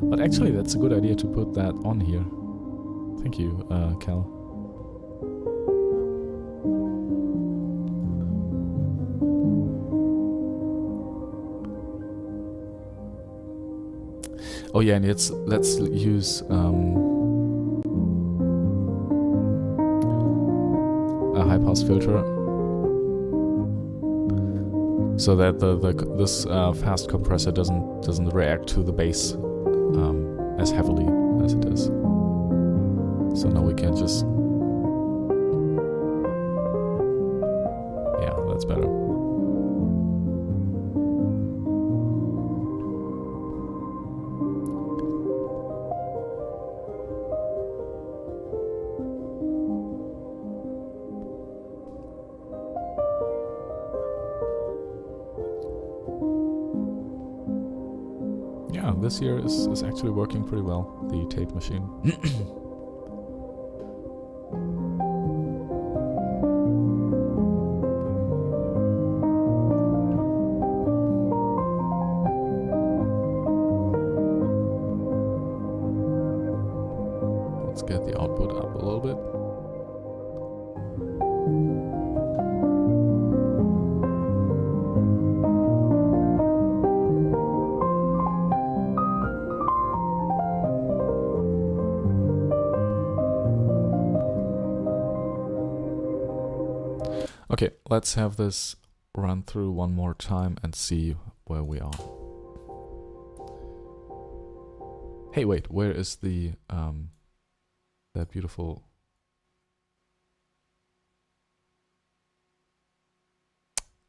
But actually, that's a good idea to put that on here. Thank you, Cal. Oh yeah, and let's use a high pass filter, so that this fast compressor doesn't react to the bass as heavily as it is. So now we can just, yeah, that's better. This here is actually working pretty well, the tape machine. Let's get the output up a little bit. Okay, let's have this run through one more time and see where we are. Hey, wait, where is the that beautiful?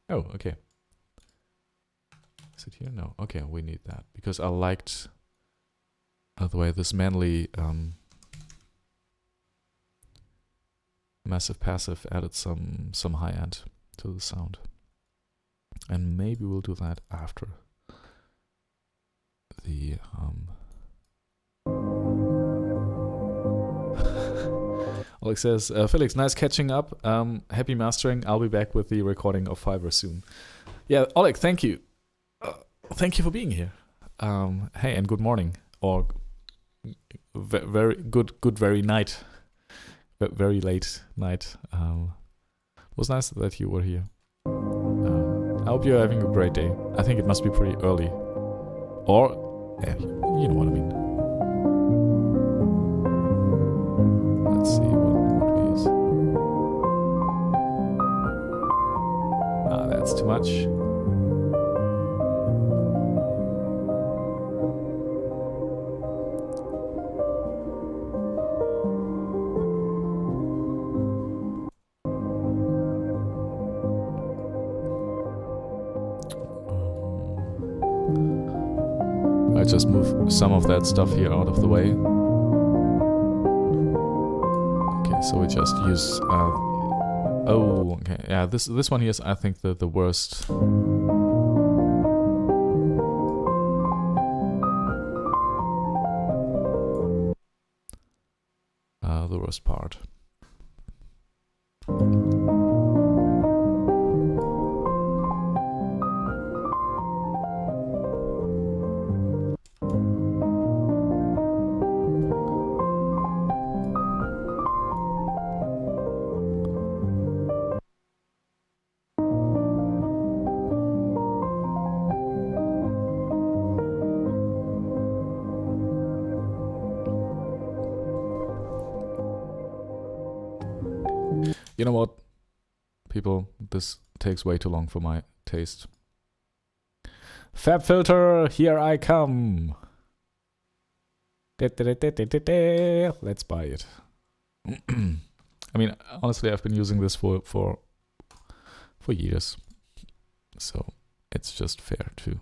Oh, okay. Is it here? No. Okay, we need that because I liked the way this manly massive passive added some high end to the sound, and maybe we'll do that after the Alex says, Felix, nice catching up. Happy mastering. I'll be back with the recording of Fiverr soon. Yeah, Oleg, thank you. Thank you for being here. Hey, and good morning, or very good very night. Very late night. It was nice that you were here. I hope you're having a great day. I think it must be pretty early. Or, yeah, you know what I mean. Let's see what we use. That's too much. I just move some of that stuff here out of the way. Okay, so we just use oh, okay, yeah, this one here is, I think, the worst. The worst part. You know what, people, this takes way too long for my taste. Fab filter, here I come. Let's buy it. I mean, honestly, I've been using this for years, so it's just fair to.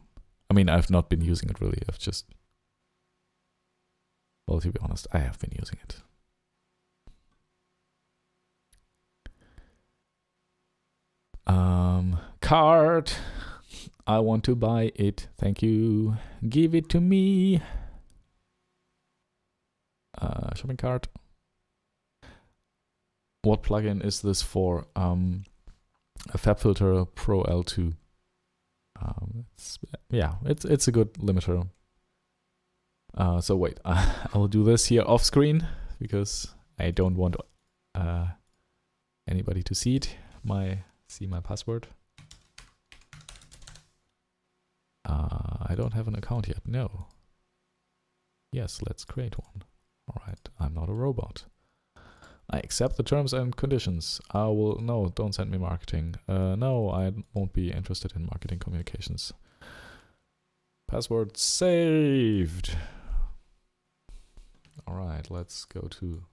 I mean, I've not been using it really. I've just Well, to be honest, I have been using it. Card. I want to buy it. Thank you. Give it to me. Shopping cart. What plugin is this for? A FabFilter Pro L2. It's a good limiter. So wait, I will do this here off screen because I don't want anybody to see it. See my password. I don't have an account yet. No. Yes, let's create one. All right, I'm not a robot. I accept the terms and conditions. No, don't send me marketing. No, I won't be interested in marketing communications. Password saved. All right, let's go to.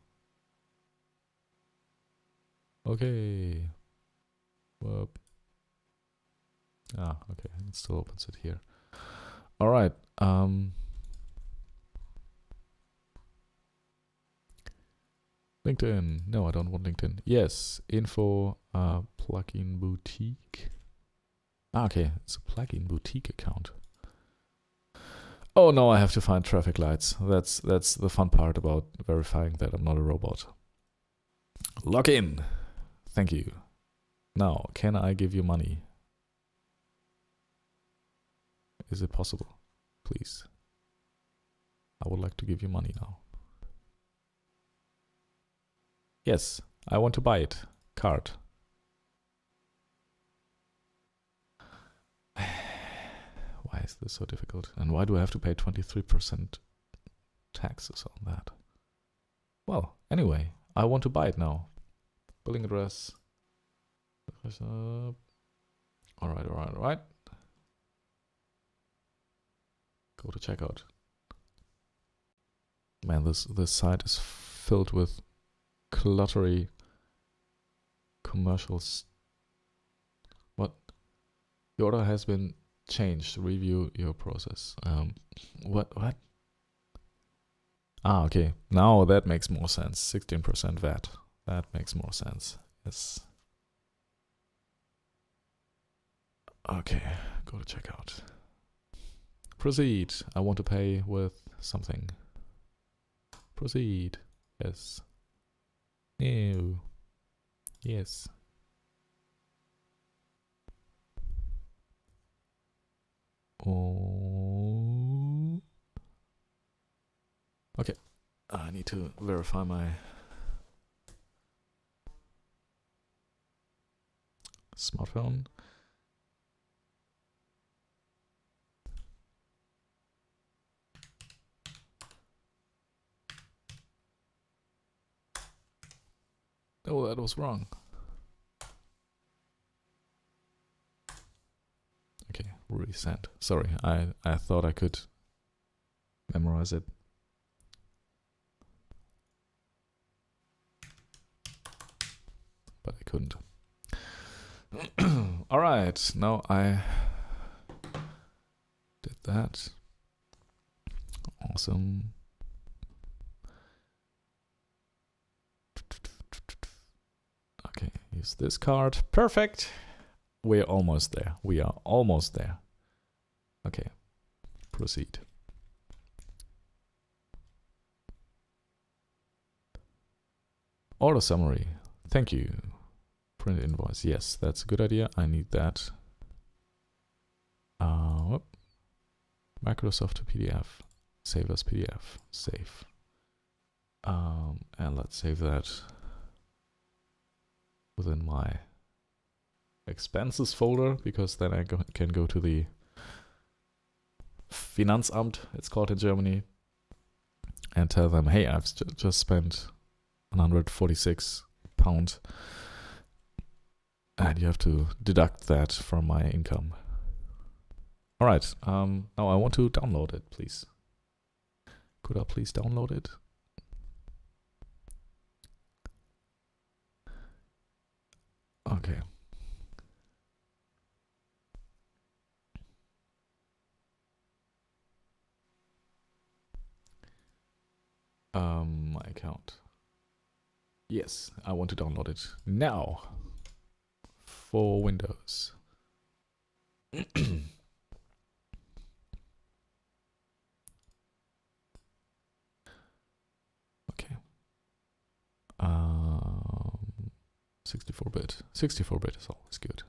Okay. Whoop. Okay, it still opens it here. All right. LinkedIn. No, I don't want LinkedIn. Yes, info plugin boutique. Okay, it's a plugin boutique account. Oh no, I have to find traffic lights. That's the fun part about verifying that I'm not a robot. Log in. Thank you. Now, can I give you money? Is it possible? Please. I would like to give you money now. Yes, I want to buy it. Card. Why is this so difficult? And why do I have to pay 23% taxes on that? Well, anyway, I want to buy it now. Billing address. Alright. Go to checkout. Man, this site is filled with cluttery commercials. What? The order has been changed. Review your process. What? Okay. Now that makes more sense. 16% VAT. That makes more sense. Yes. Okay. Go to checkout. Proceed. I want to pay with something. Proceed. Yes. No. Yes. Oh. Okay. I need to verify my smartphone. Oh, that was wrong. Okay, resend. Sorry, I thought I could memorize it. But I couldn't. Alright, now I did that. Awesome. Okay, use this card. Perfect. We're almost there. We are almost there. Okay, proceed. Order summary. Thank you. Print invoice. Yes, that's a good idea. I need that. Microsoft to PDF. Save as PDF. Save. And let's save that within my expenses folder, because then I can go to the Finanzamt, it's called in Germany, and tell them, hey, I've just spent £146, and you have to deduct that from my income. All right, now I want to download it, please. Could I please download it? Okay. My account. Yes, I want to download it now for Windows. Okay. 64-bit. 64-bit is always good.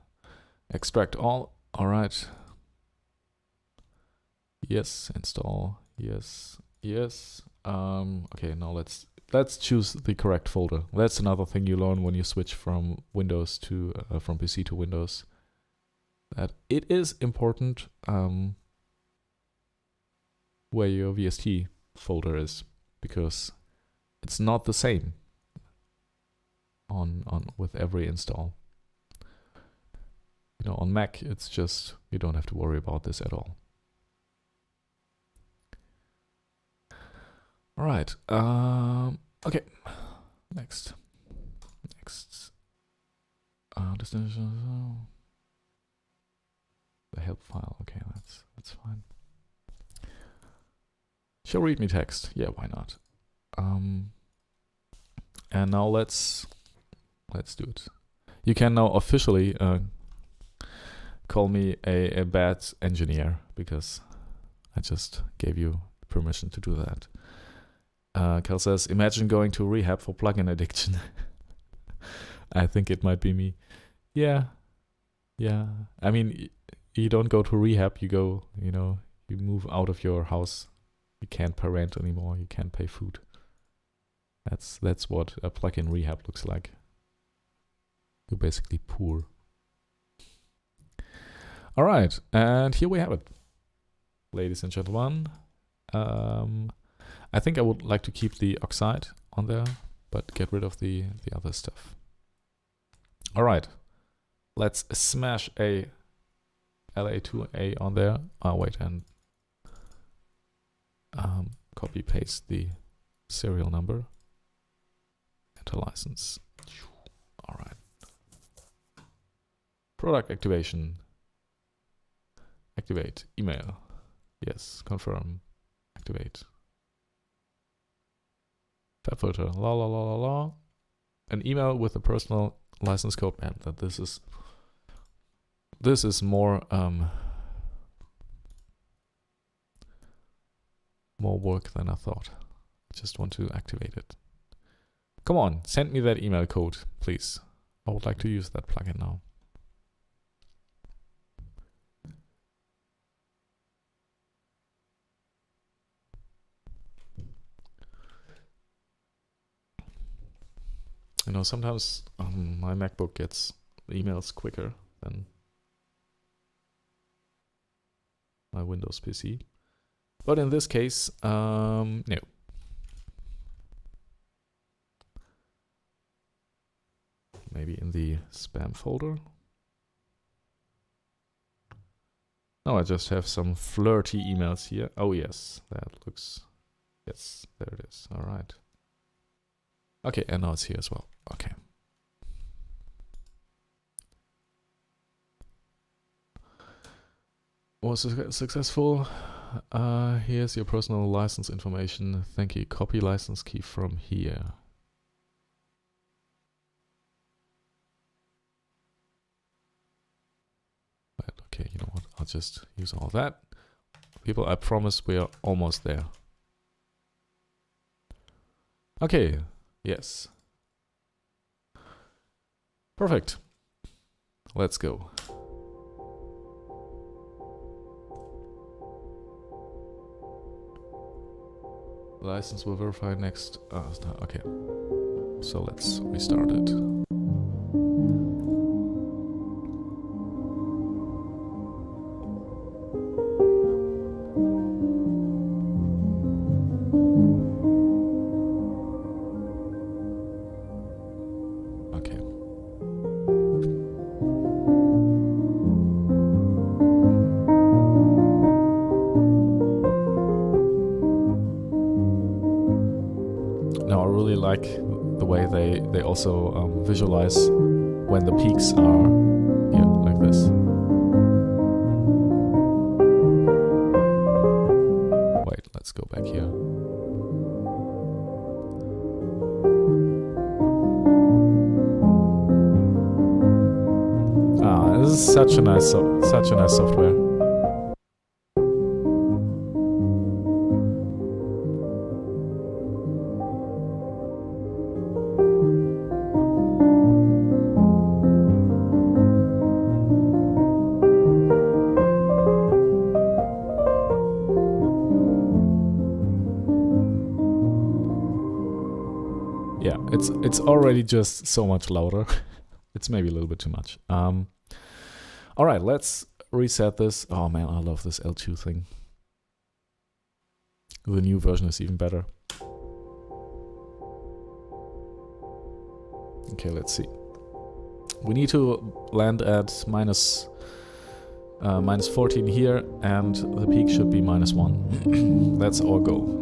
Extract all. All right. Yes. Install. Yes. Yes. Okay. Now let's choose the correct folder. That's another thing you learn when you switch from Windows to from PC to Windows. That it is important where your VST folder is, because it's not the same on with every install. You know, on Mac it's just, you don't have to worry about this at all. All right. Okay. Next. Destination. The help file. Okay, that's fine. Show readme text. Yeah, why not? And now let's do it. You can now officially call me a bad engineer, because I just gave you permission to do that. Cal says, imagine going to rehab for plugin addiction. I think it might be me. Yeah. I mean, you don't go to rehab, you go, you know, you move out of your house. You can't pay rent anymore, you can't pay food. That's what a plugin rehab looks like. You're basically poor. All right, and here we have it, ladies and gentlemen. I think I would like to keep the oxide on there, but get rid of the other stuff. All right, let's smash a LA2A on there. Wait, and copy paste the serial number. Enter license. All right. Product activation. Activate email. Yes, confirm. Activate. Fab filter. La. An email with a personal license code. Man, that this is more more work than I thought. I just want to activate it. Come on, send me that email code, please. I would like to use that plugin now. You know, sometimes my MacBook gets emails quicker than my Windows PC. But in this case, no. Maybe in the spam folder. No, I just have some flirty emails here. Oh yes, that looks, yes, there it is. All right. Okay, and now it's here as well. Okay. Was successful. Here's your personal license information. Thank you. Copy license key from here. But okay, you know what? I'll just use all that. People, I promise we are almost there. Okay. Yes. Perfect. Let's go. License will verify next. Okay. So let's restart it. The way they also visualize when the peaks are here, like this. Wait, let's go back here. is such a nice software. Yeah, it's already just so much louder. It's maybe a little bit too much. All right, let's reset this. Oh man, I love this L2 thing. The new version is even better. Okay, let's see. We need to land at minus 14 here, and the peak should be -1. That's our goal.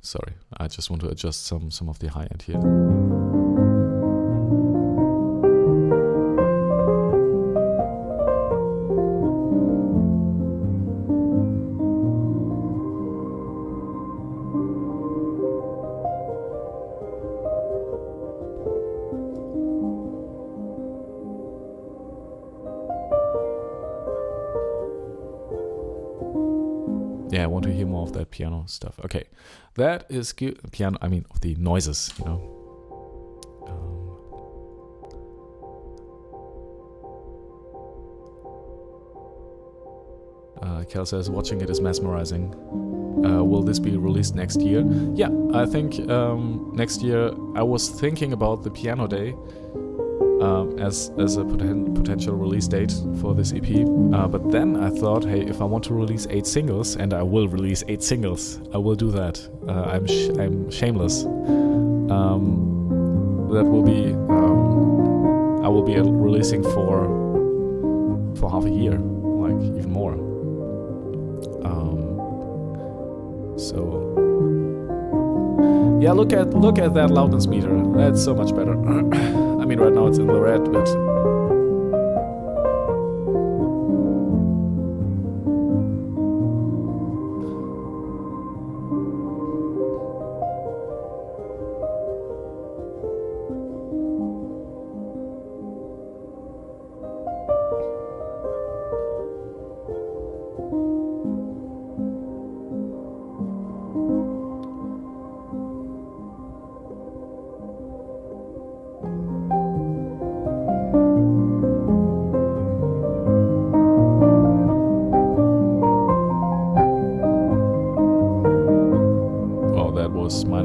Sorry, I just want to adjust some of the high end here. Yeah, I want to hear more of that piano stuff. Okay, that is good. Piano, I mean, of the noises, you know. Kel says, watching it is mesmerizing. Will this be released next year? Yeah, I think next year. I was thinking about the Piano Day as a potential release date for this EP. But then I thought, hey, if I want to release 8 singles, and I will release 8 singles, I will do that. I'm shameless. That will be I will be releasing for half a year, like even more. So yeah, look at that loudness meter. That's so much better. I mean, right now it's in the red, but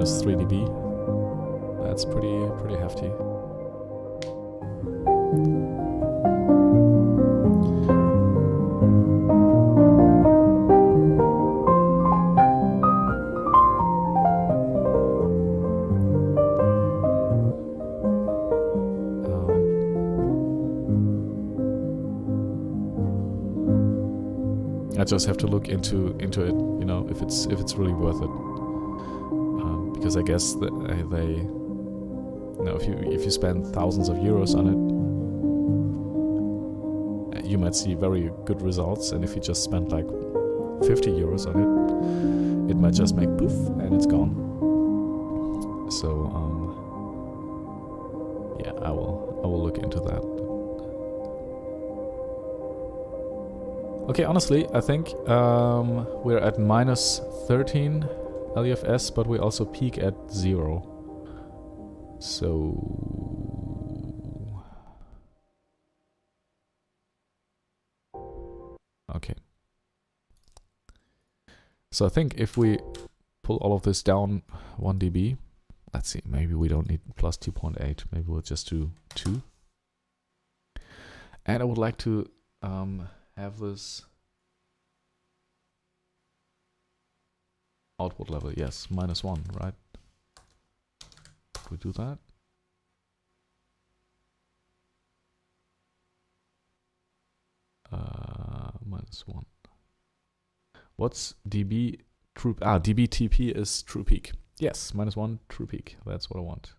-3 dB. That's pretty hefty. I just have to look into it, you know, if it's really worth it. Because I guess that they, you know, if you spend thousands of euros on it, you might see very good results. And if you just spend like 50 euros on it, it might just make poof and it's gone. So yeah, I will look into that. Okay, honestly, I think we're at -13 LUFS, but we also peak at 0. So okay. So I think if we pull all of this down 1 dB, let's see, maybe we don't need plus 2.8, maybe we'll just do 2. And I would like to have this output level, yes, -1, right? Could we do that? -1. What's dB true? dB TP is true peak. Yes, -1 true peak. That's what I want.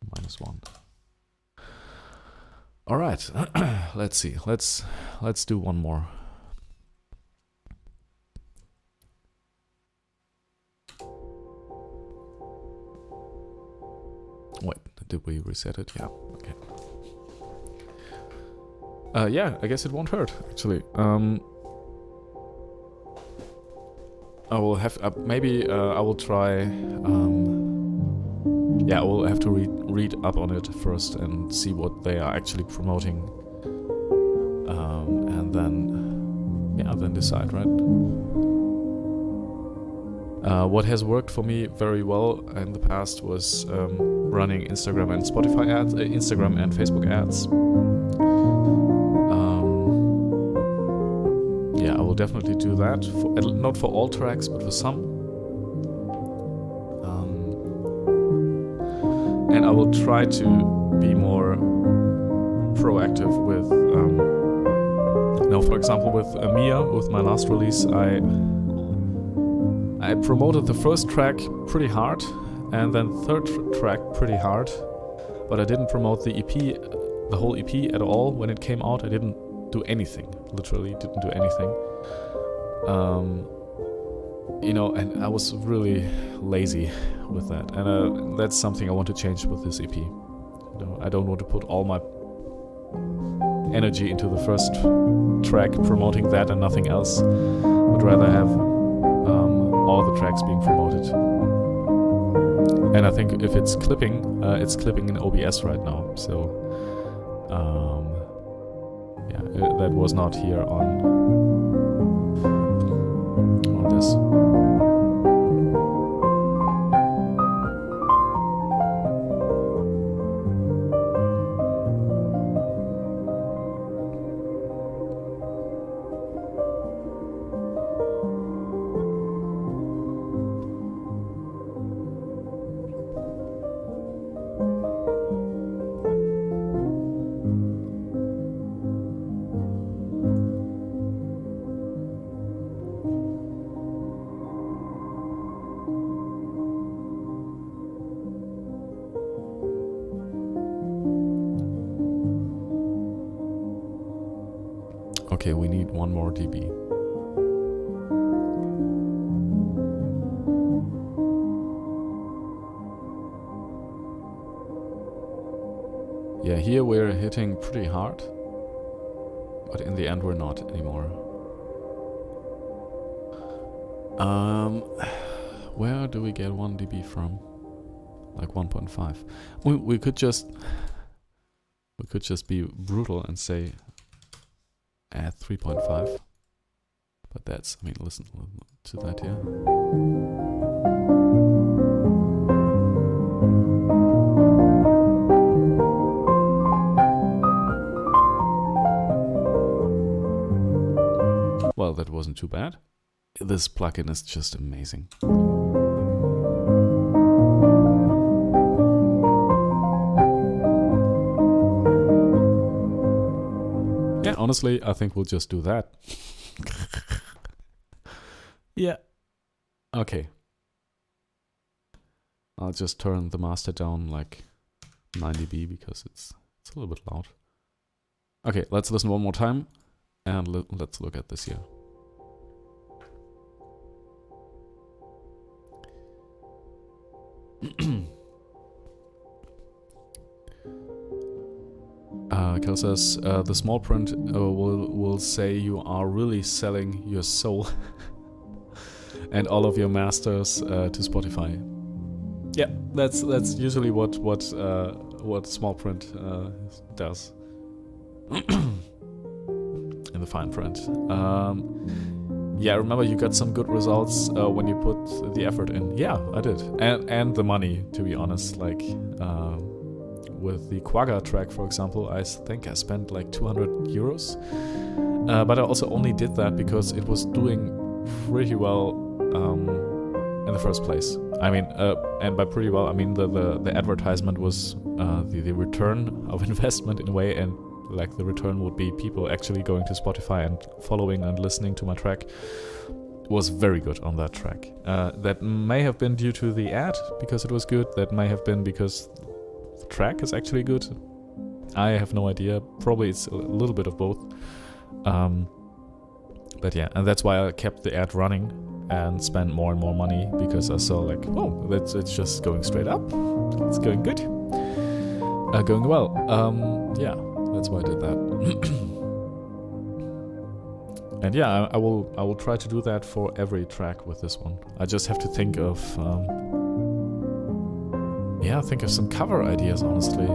-1. All right. Let's see. Let's do one more Wait, did we reset it? Yeah, okay. Yeah, I guess it won't hurt, actually. I will have... maybe I will try... yeah, I will have to read up on it first and see what they are actually promoting. And then... yeah, then decide, right? What has worked for me very well in the past was running Instagram and Spotify ads, Instagram and Facebook ads. Yeah, I will definitely do that. Not for all tracks, but for some. And I will try to be more proactive with. Now, for example, with Mia, with my last release, I promoted the first track pretty hard, and then third track pretty hard, but I didn't promote the EP, the whole EP at all. When it came out, I didn't do anything. Literally didn't do anything. You know, and I was really lazy with that, and that's something I want to change with this EP. You know, I don't want to put all my energy into the first track promoting that and nothing else. I'd rather have all the tracks being promoted. And I think if it's clipping in OBS right now. So yeah, that was not here on this. Okay, we need one more dB. Yeah, here we're hitting pretty hard, but in the end we're not anymore. Where do we get 1 dB from? Like 1.5. We could just be brutal and say add 3.5, but that's, I mean, listen to that here. Well, that wasn't too bad. This plugin is just amazing. Yeah, honestly, I think we'll just do that. Yeah. Okay. I'll just turn the master down like 9 dB because it's a little bit loud. Okay, let's listen one more time and let's look at this here. Kel says, the small print will say you are really selling your soul and all of your masters to Spotify. Yeah, that's usually what small print does in the fine print. Yeah, remember you got some good results when you put the effort in. Yeah, I did, and the money, to be honest. Like with the Quagga track, for example, I think I spent like 200 euros. But I also only did that because it was doing pretty well in the first place. I mean, and by pretty well, I mean the advertisement was the return of investment in a way, and like the return would be people actually going to Spotify and following and listening to my track. Was very good on that track. That may have been due to the ad because it was good. That may have been because the track is actually good. I have no idea. Probably it's a little bit of both. But yeah, and that's why I kept the ad running and spent more and more money because I saw like, oh, it's just going straight up. It's going good. Going well. Yeah, that's why I did that. And yeah, I will try to do that for every track with this one. I just have to think of think of some cover ideas, honestly.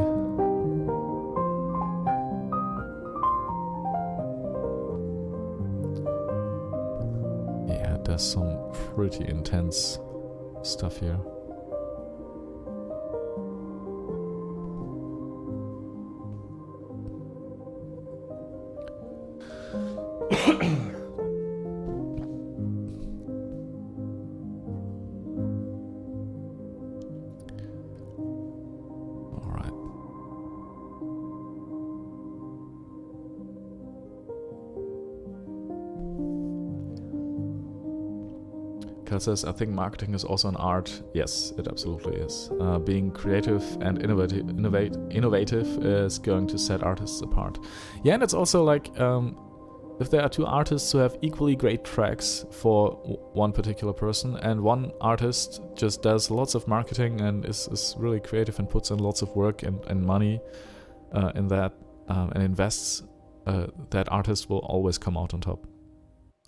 Yeah, there's some pretty intense stuff here. Says, I think marketing is also an art. Yes, it absolutely is. Being creative and innovative is going to set artists apart. Yeah, and it's also like if there are two artists who have equally great tracks for one particular person, and one artist just does lots of marketing and is really creative and puts in lots of work and money in that and invests, that artist will always come out on top.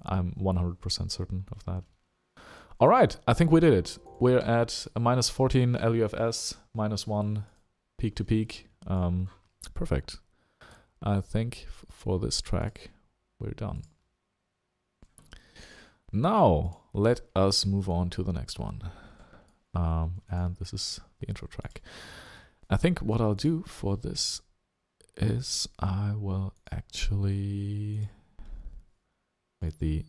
I'm 100% certain of that. All right, I think we did it. We're at a -14 LUFS, -1 peak to peak. Perfect. I think for this track, we're done. Now, let us move on to the next one. And this is the intro track. I think what I'll do for this is I will actually make the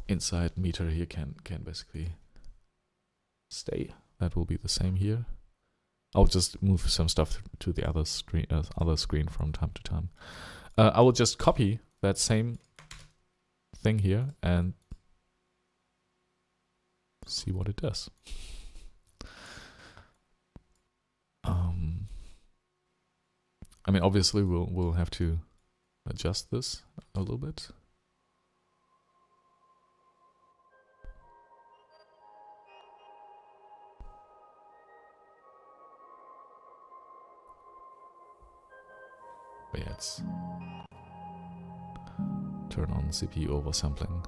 inside meter here can basically stay. That will be the same here. I'll just move some stuff to the other screen from time to time. I will just copy that same thing here and see what it does. I mean, obviously we'll have to adjust this a little bit. But yeah, it's turn on CPU oversampling.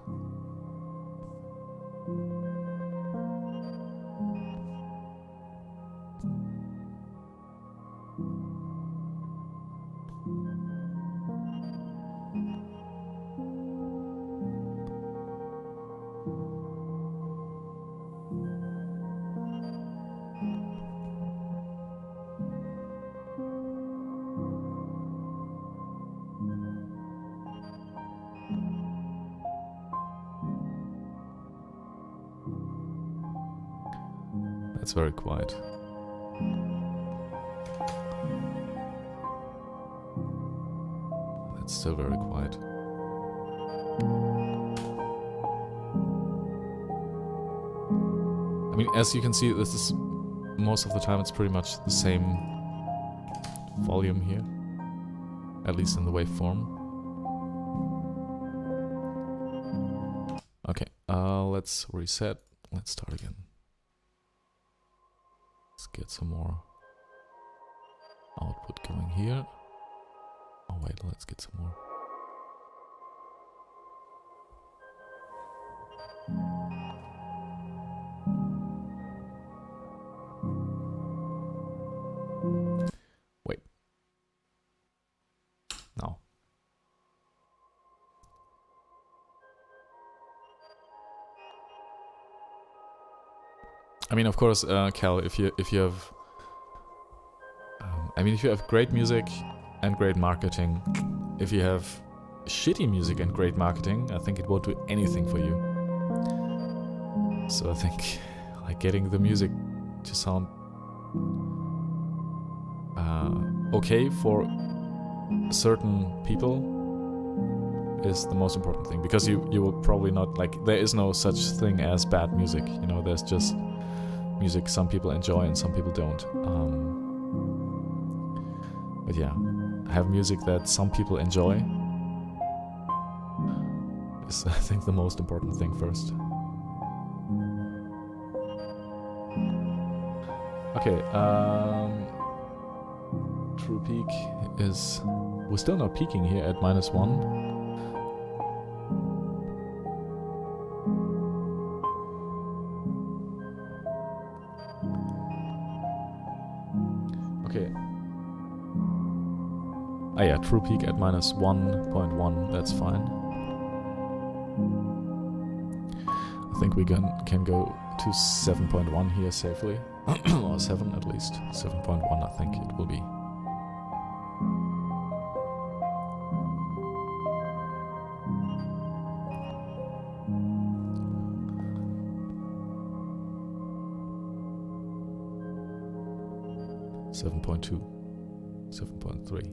It's very quiet. It's still very quiet. I mean, as you can see, this is most of the time it's pretty much the same volume here, at least in the waveform. Okay, let's reset. Let's start again. Let's get some more output going here. Oh wait, let's get some more. Wait. Now. I mean, of course, Cal, if you have, if you have great music and great marketing, if you have shitty music and great marketing, I think it won't do anything for you. So I think, like, getting the music to sound okay for certain people is the most important thing, because you will probably not, like, there is no such thing as bad music, you know, there's just music some people enjoy and some people don't. But yeah, have music that some people enjoy is, I think, the most important thing first. Okay, true peak is... We're still not peaking here at -1. Okay. Ah yeah, true peak at -1.1, that's fine. I think we can go to 7.1 here safely. Or 7 at least. 7.1 I think it will be. Seven point two, 7.3,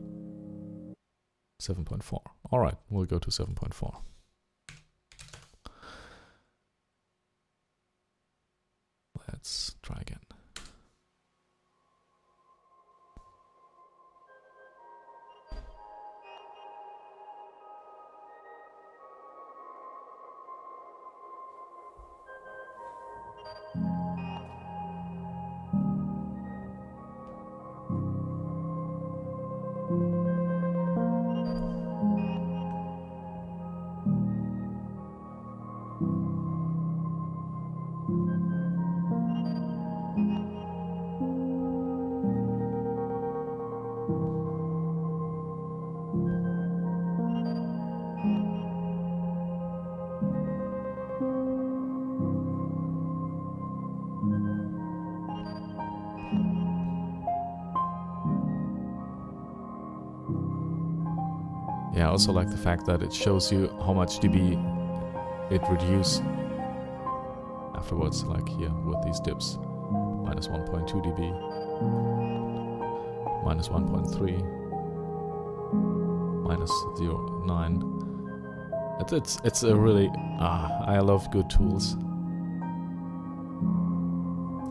7.4. All right, we'll go to 7.4. Let's try again. Yeah, I also like the fact that it shows you how much dB it reduced afterwards, like here with these dips. -1.2 dB, -1.3, -0.9. It's a really I love good tools.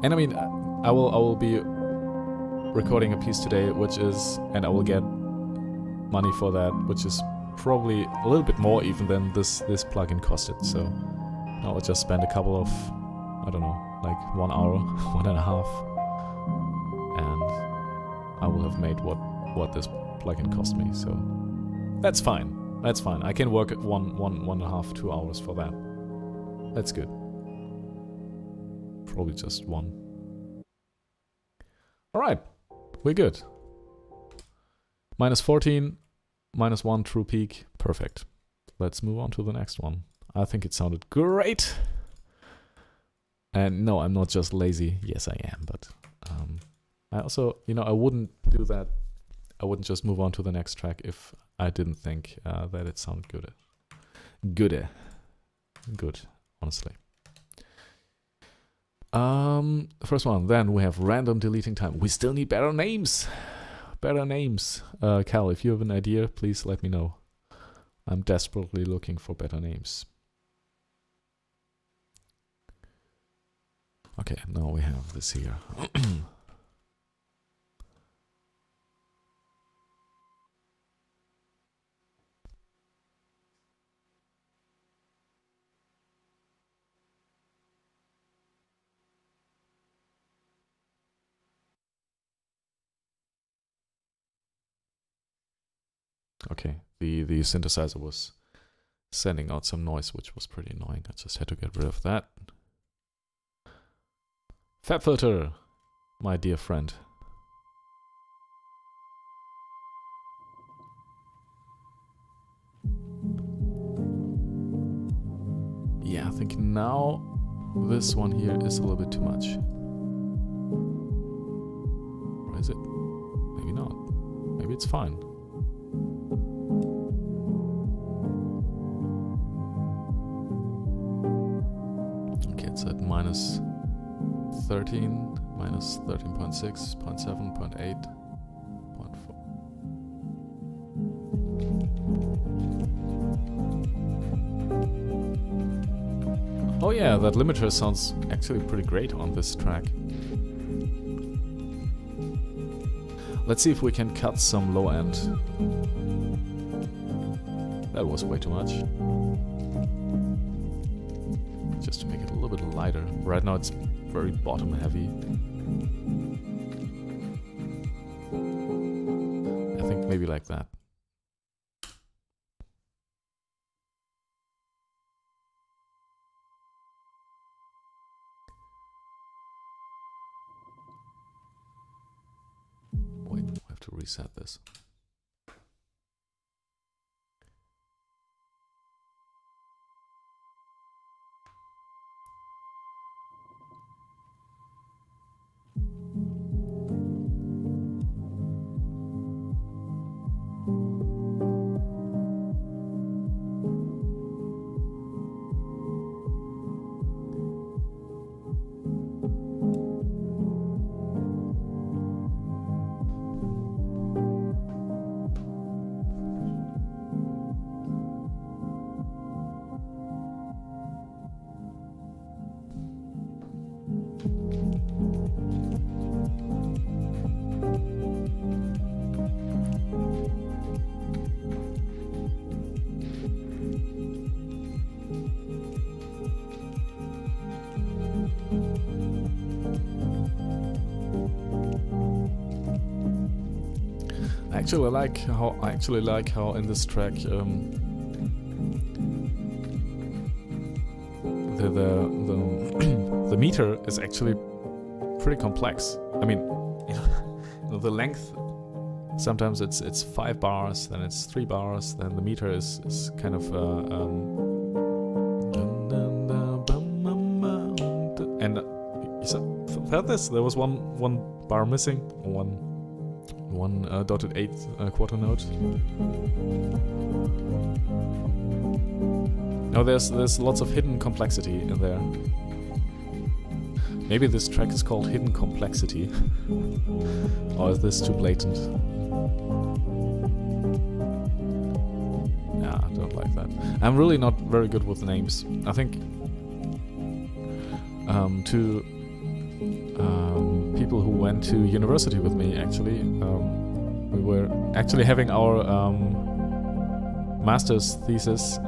And I mean, I will be recording a piece today, which is, and I will get money for that, which is probably a little bit more even than this plugin costed. So I'll just spend a couple of, I don't know, like 1 hour, 1.5, and I will have made what this plugin cost me. So that's fine. That's fine. I can work at 1.5, 2 hours for that. That's good. Probably just 1. All right, we're good. -14, -1 true peak, perfect. Let's move on to the next one. I think it sounded great. And no, I'm not just lazy. Yes, I am, but I also, you know, I wouldn't do that. I wouldn't just move on to the next track if I didn't think that it sounded good. Good, honestly. First one, then we have random deleting time. We still need better names. Better names. Cal, if you have an idea, please let me know. I'm desperately looking for better names. Okay, now we have this here. Okay, the synthesizer was sending out some noise, which was pretty annoying. I just had to get rid of that. Fab filter, my dear friend. Yeah, I think now this one here is a little bit too much. Or is it? Maybe not. Maybe it's fine. Okay, it's at -13, -13.6, 0.7, 0.8, 0.4. Oh yeah, that limiter sounds actually pretty great on this track. Let's see if we can cut some low end. That was way too much. Just to make it a little bit lighter. Right now it's very bottom heavy. Maybe like that. Wait, I have to reset this. I actually like how in this track the meter is actually pretty complex. I mean, the length, sometimes it's 5 bars, then it's 3 bars, then the meter is kind of and you heard this? There was one bar missing, one dotted 8th quarter note. Now there's lots of hidden complexity in there. Maybe this track is called Hidden Complexity. Or is this too blatant? Yeah, I don't like that. I'm really not very good with names. I think to people who went to university with me, actually, we were actually having our master's thesis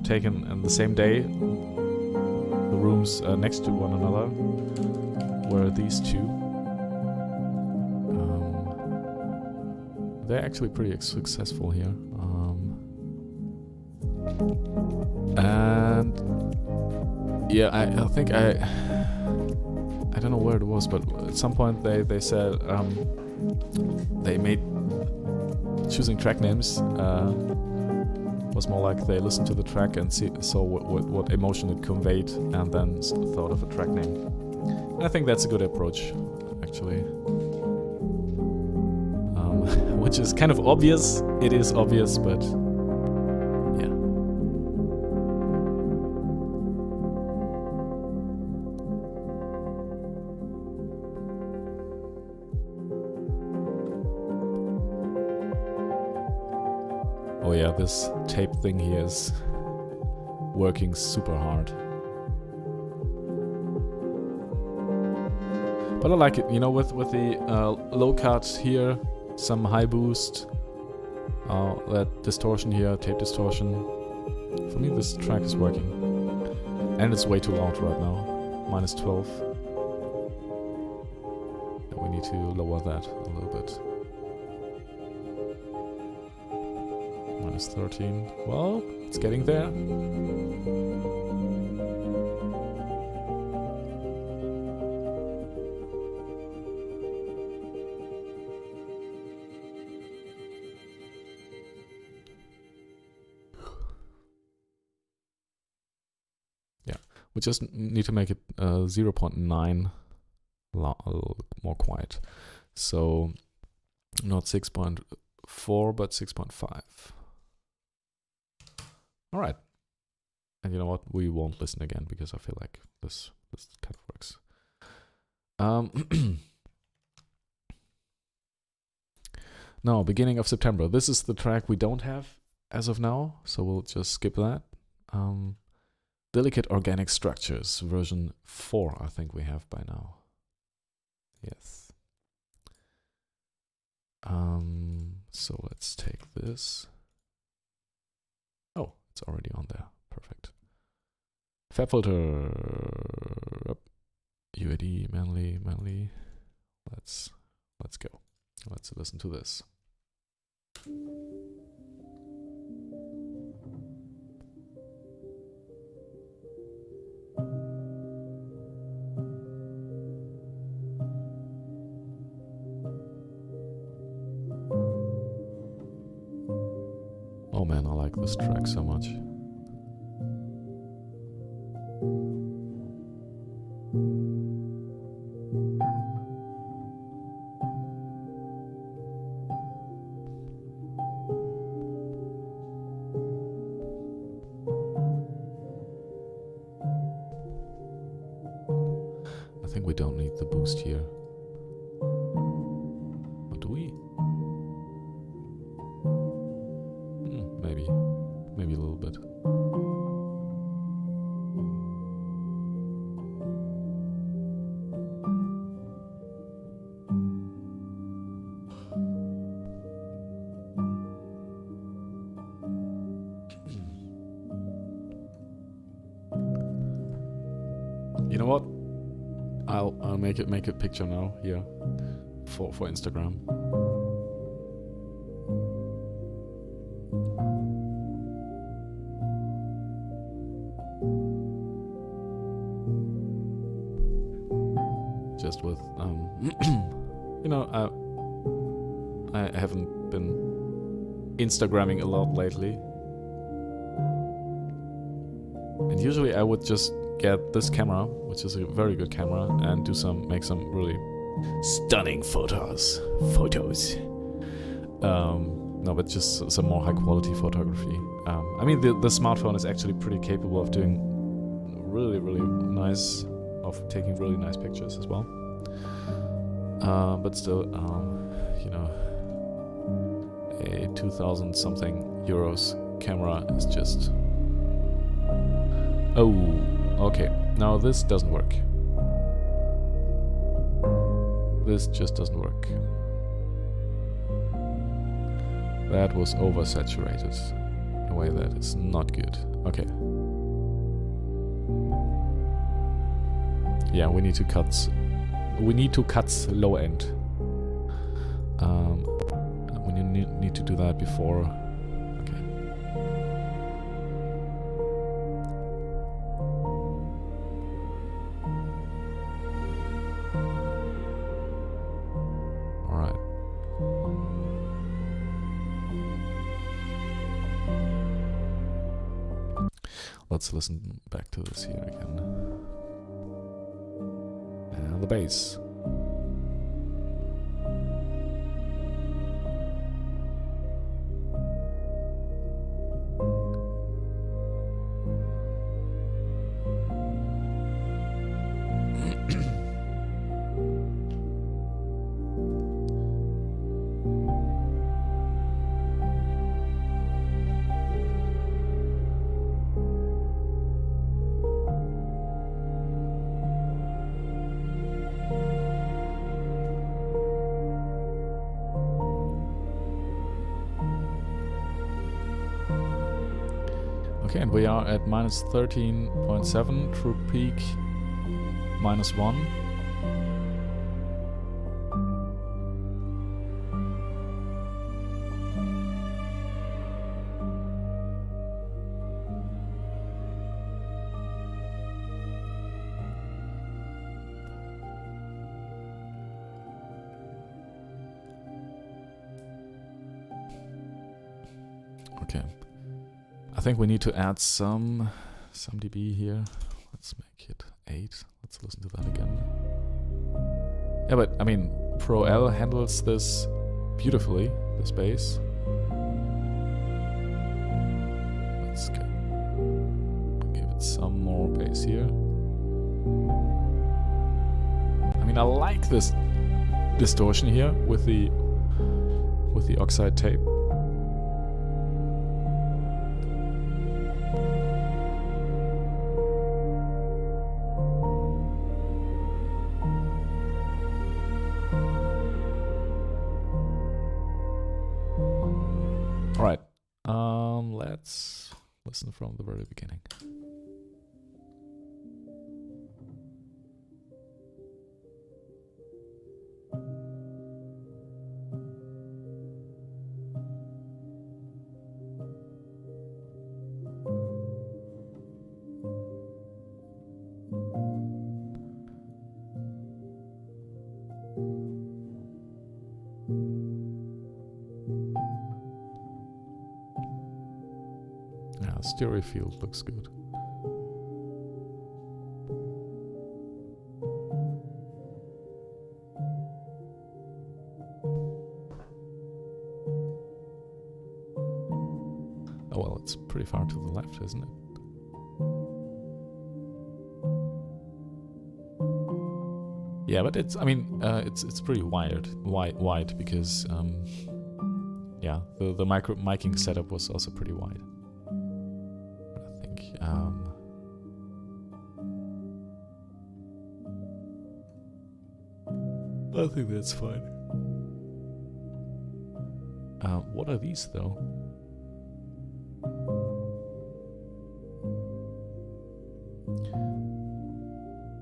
taken in the same day. The rooms next to one another were these two. They're actually pretty successful here. And yeah, I think I don't know where it was, but at some point they said they made choosing track names was more like they listened to the track and saw what emotion it conveyed, and then thought of a track name. And I think that's a good approach, actually. Which is kind of obvious. It is obvious, but yeah. Oh yeah, this tape thing here is working super hard. But I like it, you know, with the low cut here, some high boost, that distortion here, tape distortion. For me, this track is working. And it's way too loud right now, -12. And we need to lower that a little bit. -13. Well, it's getting there. Yeah, we just need to make it 0.9 a little more quiet. So not 6.4, but 6.5. All right. And you know what? We won't listen again because I feel like this kind of works. Now, beginning of September. This is the track we don't have as of now, so we'll just skip that. Delicate Organic Structures, version 4, I think we have by now. Yes. So let's take this. Oh, it's already on there. Perfect. Fab filter. UAD, manly. Let's go. Let's listen to this. Oh man, I like this track so much. I think we don't need the boost here. Or do we? Maybe. Maybe a little bit. You know what? I'll make a picture now here for Instagram. Just with you know, I haven't been Instagramming a lot lately, and usually I would just get this camera, which is a very good camera, and make some really stunning photos. No, but just some more high quality photography. I mean, the smartphone is actually pretty capable of doing really nice, of taking really nice pictures as well. But still, you know, a 2,000 something euros camera is just. Oh, okay. Now this doesn't work. This just doesn't work. That was oversaturated in a way that is not good. Okay. Yeah, we need to cut. We need to cut low end. We need to do that before. Okay. All right. Let's listen back to this here again. And the bass. Okay, and we are at minus 13.7, true peak minus 1. Okay. I think we need to add some dB here. Let's make it 8. Let's listen to that again. Yeah, but I mean, Pro L handles this beautifully, this bass. Let's give it some more bass here. I mean, I like this distortion here with the oxide tape. Alright, let's listen from the very beginning. Yeah, stereo field looks good. Oh well, it's pretty far to the left, isn't it? Yeah, but it's, I mean, it's pretty wide because, yeah, the miking setup was also pretty wide. I think that's fine. What are these though?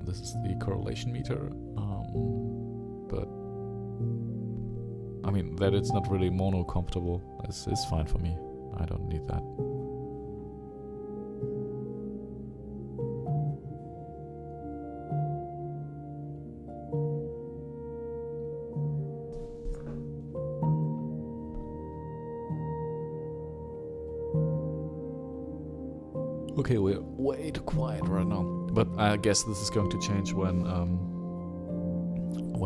This is the correlation meter, but I mean that it's not really mono compatible is fine for me. I don't need that. Okay, we're way too quiet right now, but I guess this is going to change when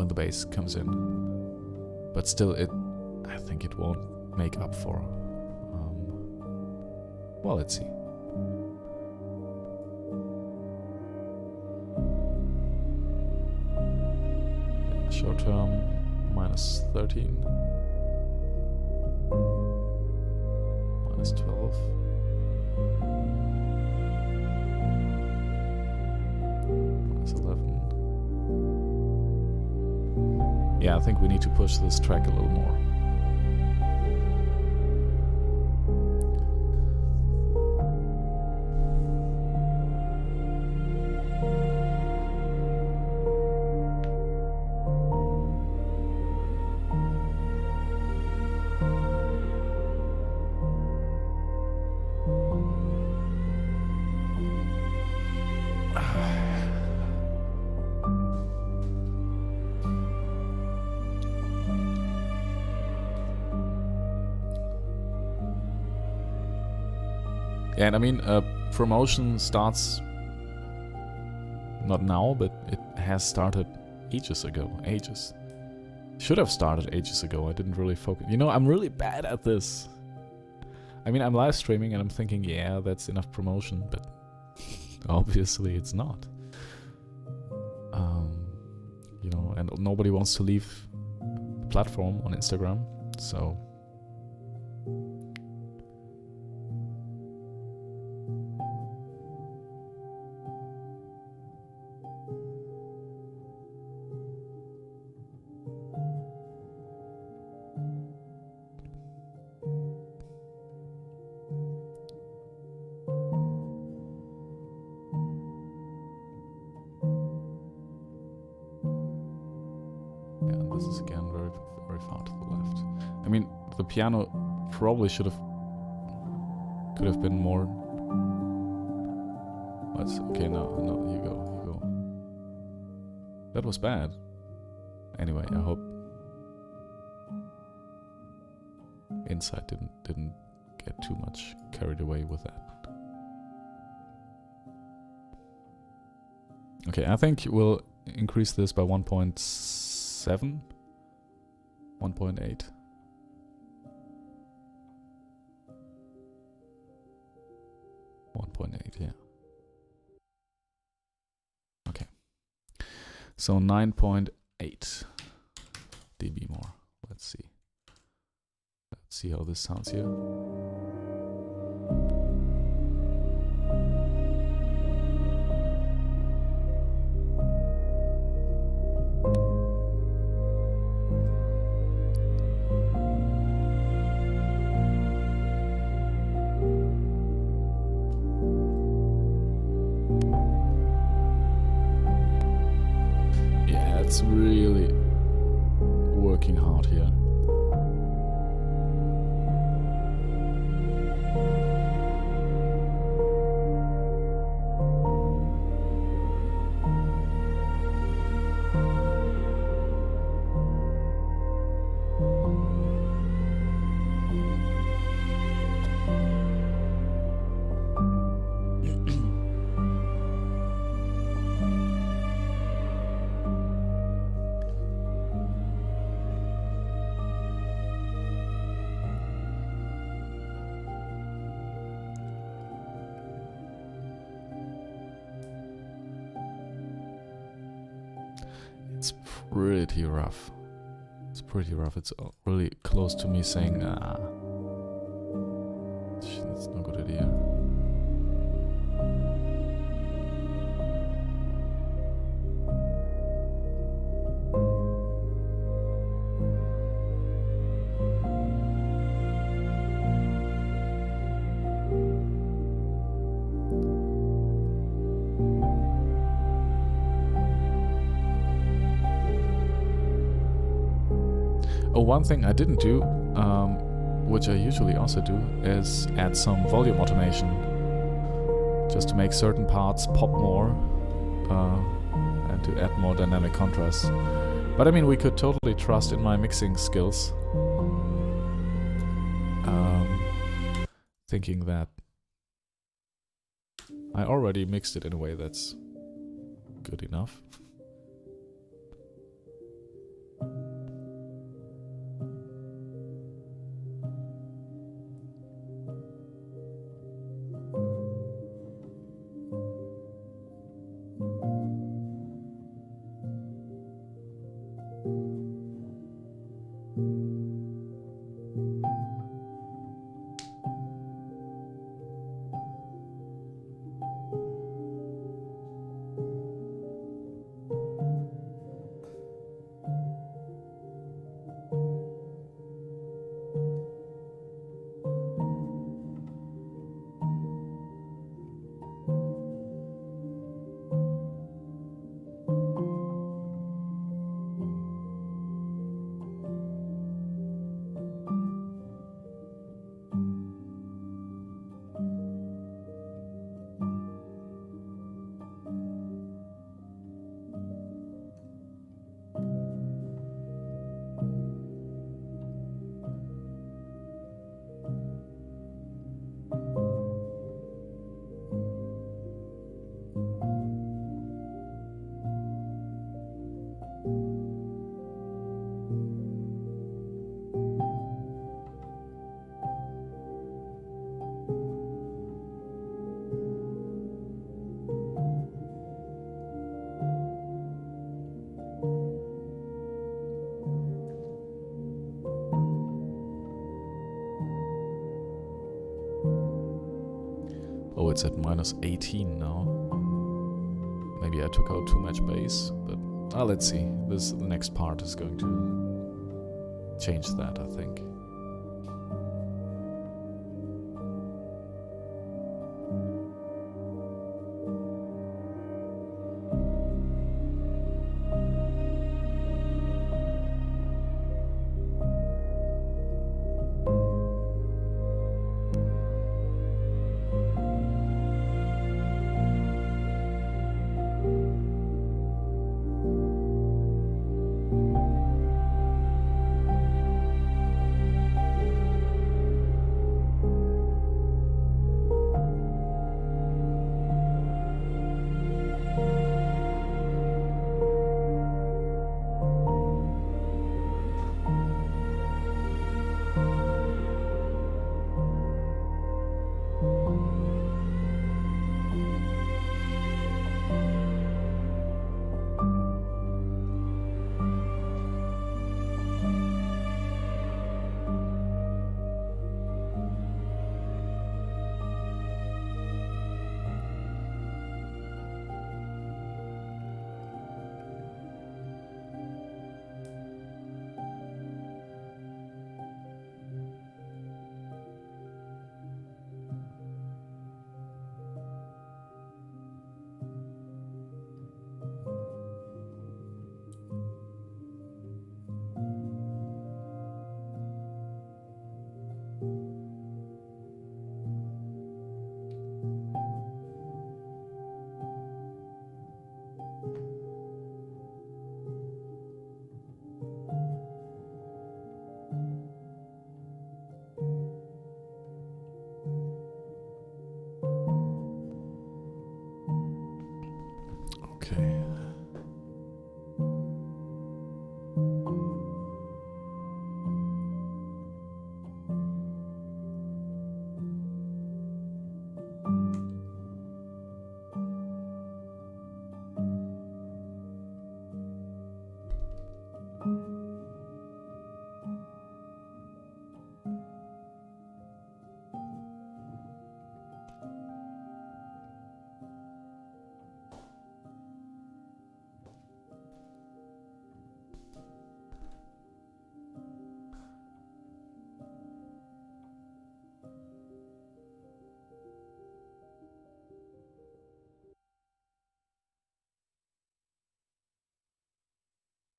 the bass comes in. But still, I think it won't make up for. Well, let's see. Short term, -13, -12. Yeah, I think we need to push this track a little more. And I mean, promotion starts not now, but it has started ages ago. Ages. Should have started ages ago. I didn't really focus. You know, I'm really bad at this. I mean, I'm live streaming and I'm thinking, yeah, that's enough promotion, but obviously it's not. You know, and nobody wants to leave the platform on Instagram, so. This is again very, very far to the left. I mean, the piano probably could have been more. That's okay. No, you go. That was bad. Anyway, I hope Insight didn't get too much carried away with that. Okay, I think we'll increase this by 1.7, 1.8. Yeah. Okay. So 9.8 dB more. Let's see. Let's see how this sounds here. It's really working hard here. pretty rough. It's pretty rough. It's really close to me saying, shit, that's no good idea. Oh, one thing I didn't do, which I usually also do, is add some volume automation, just to make certain parts pop more, and to add more dynamic contrast. But I mean, we could totally trust in my mixing skills, thinking that I already mixed it in a way that's good enough. Oh, it's at minus 18 now. Maybe I took out too much bass, but let's see. The next part is going to change that, I think.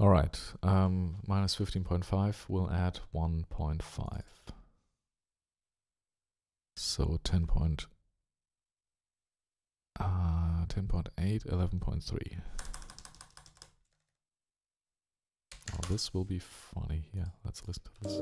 All right, minus 15.5, we'll add 1.5. So 10.8, 11.3. Oh, this will be funny. Yeah, let's listen to this.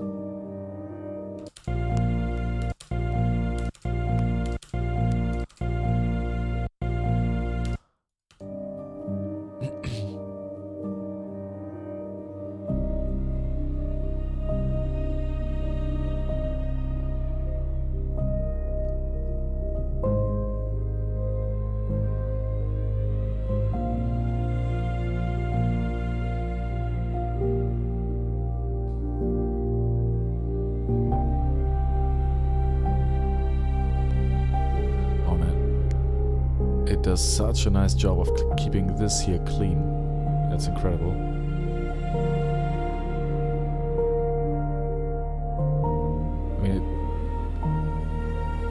It does such a nice job of keeping this here clean. That's incredible. I mean, it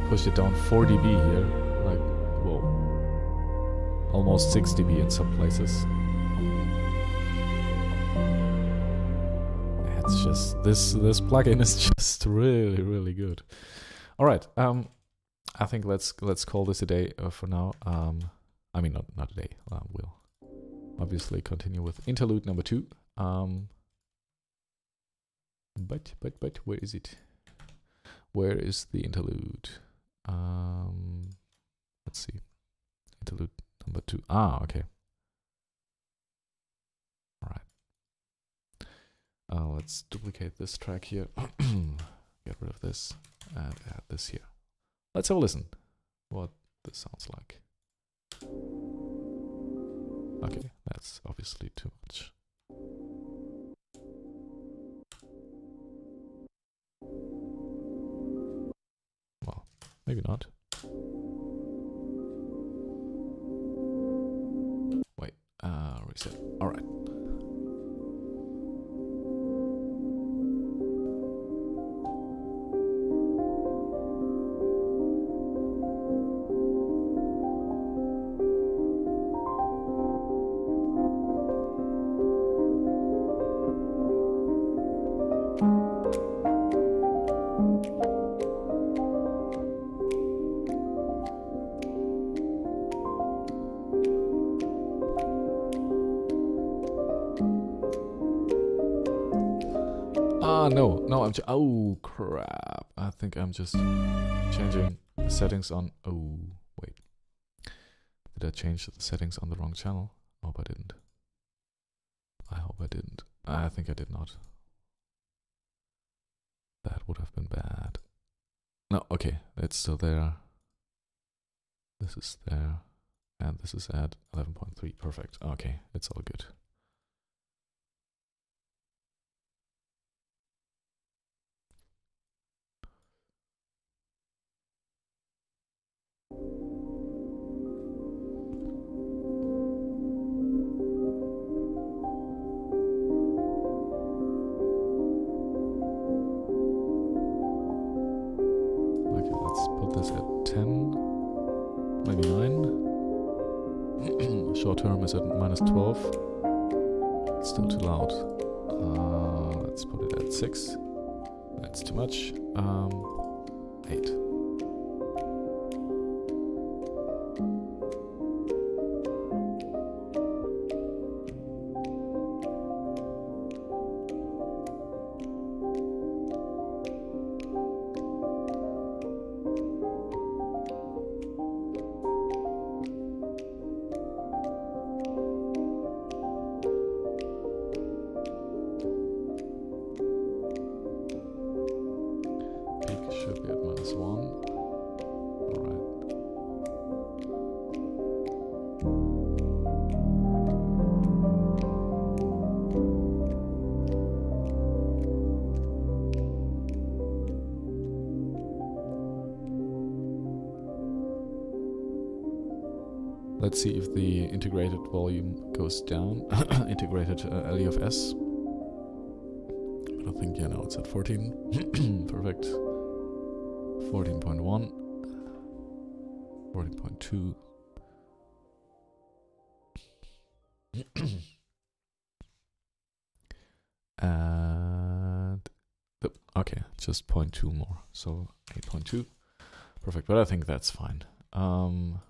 pushed it down 4 dB here. Like, whoa. Almost 6 dB in some places. It's just, this plugin is just really, really good. All right. I think let's call this a day for now. I mean, not a day. We'll obviously continue with interlude number 2. But where is it? Where is the interlude? Let's see. Interlude number 2. Ah, okay. All right. Let's duplicate this track here. Get rid of this and add this here. Let's have a listen what this sounds like. Okay, that's obviously too much. Well, maybe not. Wait, reset. All right. No, oh crap. I think I'm just changing the settings on, oh, wait. Did I change the settings on the wrong channel? I hope I didn't. I think I did not. That would have been bad. No, okay, it's still there. This is there. And this is at 11.3, perfect. Okay, it's all good. Let's put this at 10, maybe 9. Short term is at minus 12. Still too loud. Let's put it at 6. That's too much. 8. Should be at minus 1. Alright. Let's see if the integrated volume goes down. Integrated LUFS. I think, yeah, no, it's at 14. Perfect. 14.1, 14.2. Okay, just 0.2 more, so 8.2. Perfect, but I think that's fine. All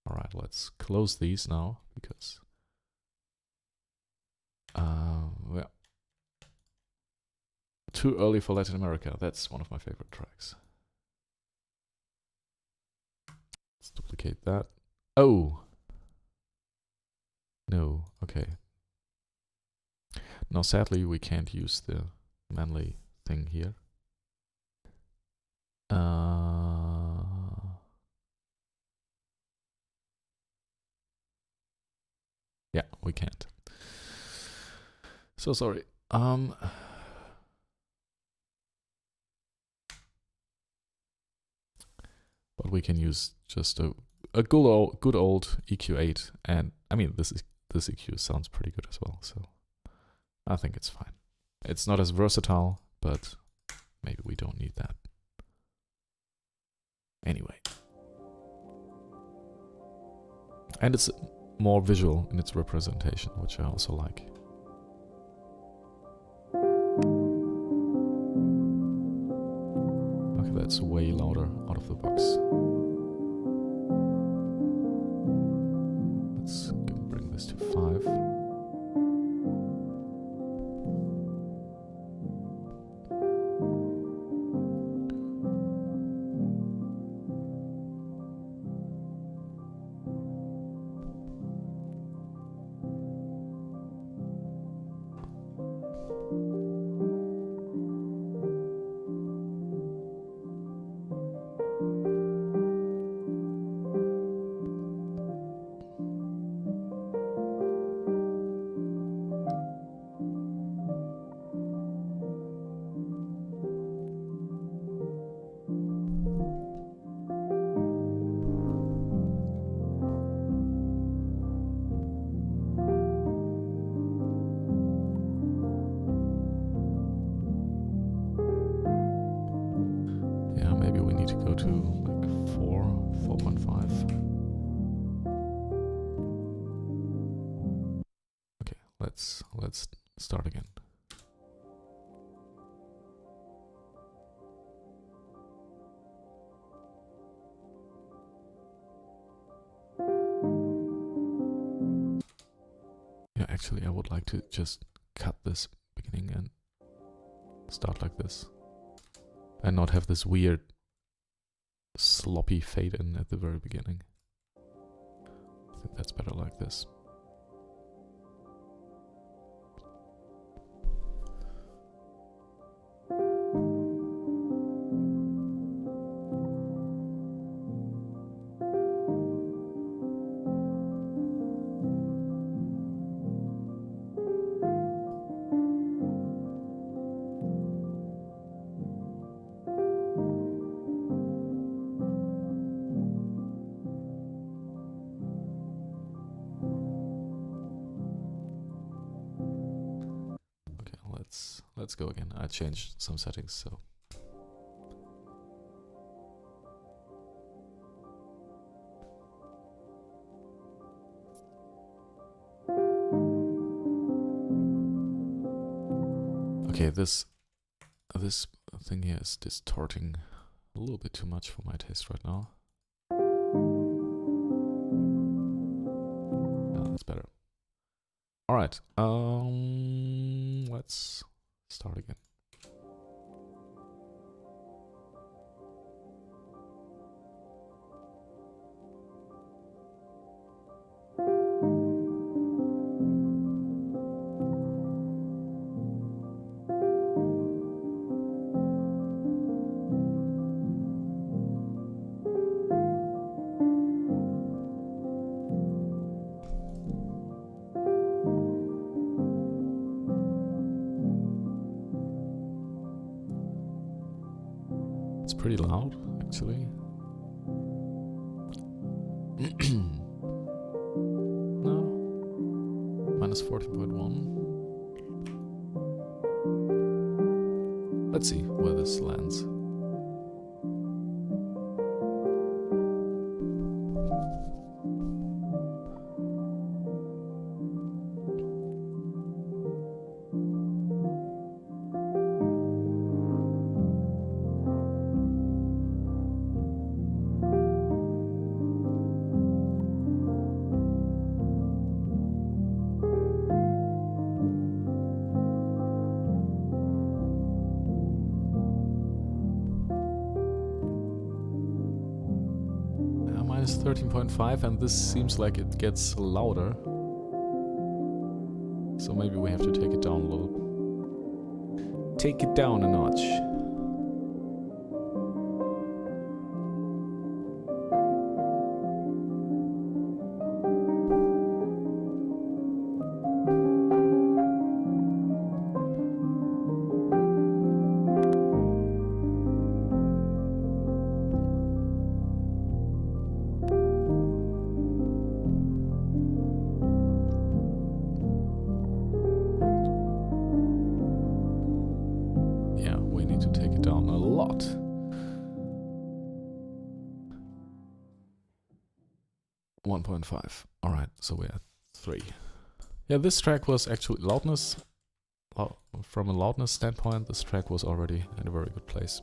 right, let's close these now because well, Too Early for Latin America. That's one of my favorite tracks. Let's duplicate that. Oh no, okay. Now sadly we can't use the manly thing here. Yeah, we can't. So sorry. But we can use just a good old EQ8, and I mean this EQ sounds pretty good as well, so I think it's fine. It's not as versatile, but maybe we don't need that. Anyway. And it's more visual in its representation, which I also like. Okay, that's way louder out of the box. Let's bring this to 5. To like 4.5. Okay, let's start again. Yeah, actually I would like to just cut this beginning and start like this and not have this weird sloppy fade in at the very beginning. I think that's better like this. Let's go again. I changed some settings, so. Okay, this thing here is distorting a little bit too much for my taste right now. Oh, that's better. All right, let's start again. It's pretty loud, actually. No. Minus 14.1. Let's see where this lands. 13.5, and this seems like it gets louder. So maybe we have to take it down a little. Take it down a notch. Yeah, we need to take it down a lot. .5. Alright, so we're at 3. Yeah, this track was actually loudness. From a loudness standpoint, this track was already in a very good place.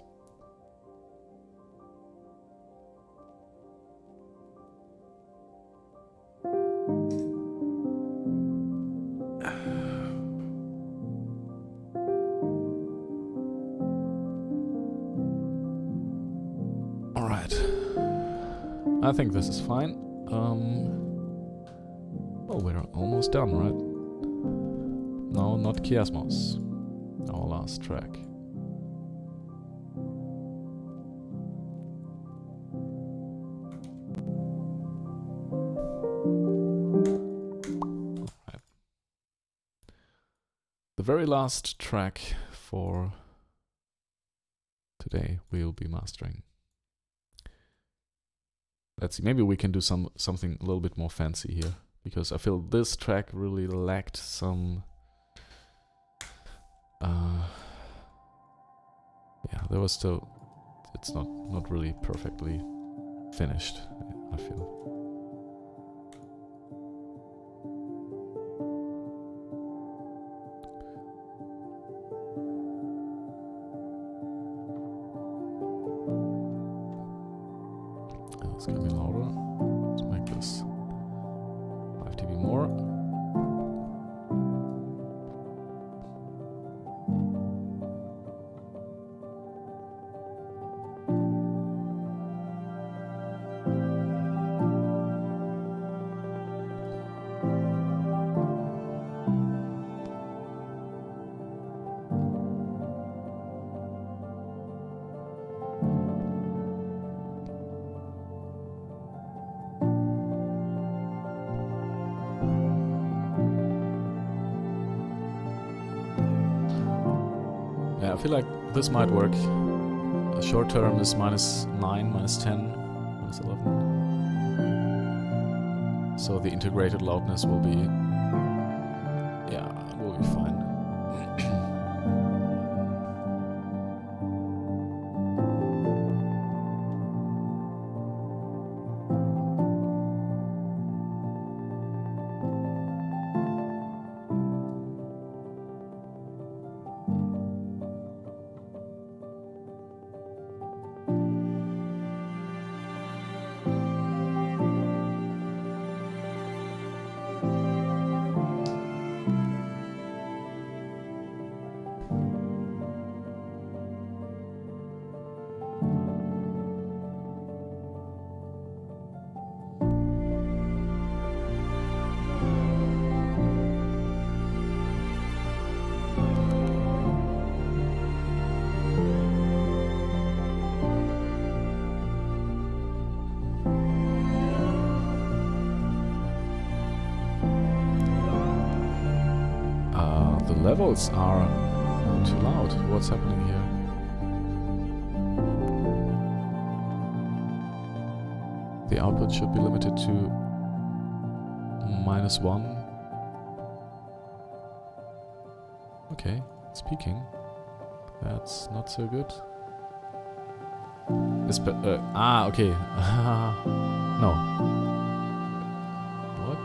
Alright. I think this is fine. Oh, we're almost done, right? No, not Chiasmos. Our last track. Right. The very last track for today we'll be mastering. Let's see, maybe we can do something a little bit more fancy here, because I feel this track really lacked some... yeah, there was still... It's not really perfectly finished, I feel. It's gonna be louder. Let's make this 5 dB more. Yeah, I feel like this might work. The short term is -9, -10, -11. So the integrated loudness will be... yeah, it will be fine. The levels are too loud. What's happening here? The output should be limited to -1. Okay, it's peaking. That's not so good. Okay. No. What?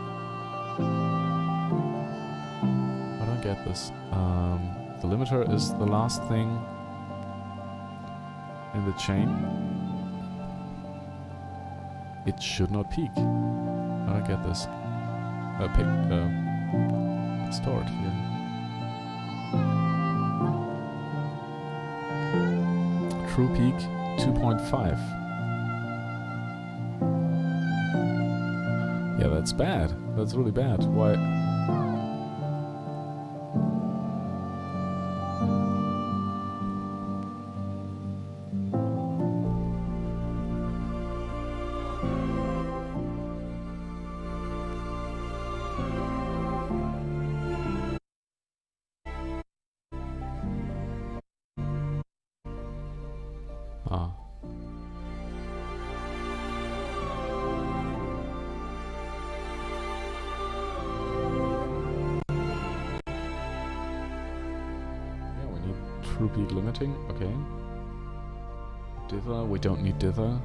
I don't get this. The limiter is the last thing in the chain. It should not peak. I don't get this. Stored here. True peak 2.5. That's bad. That's really bad. Why? Ah. Yeah, we need true peak limiting. Okay. Dither. We don't need dither.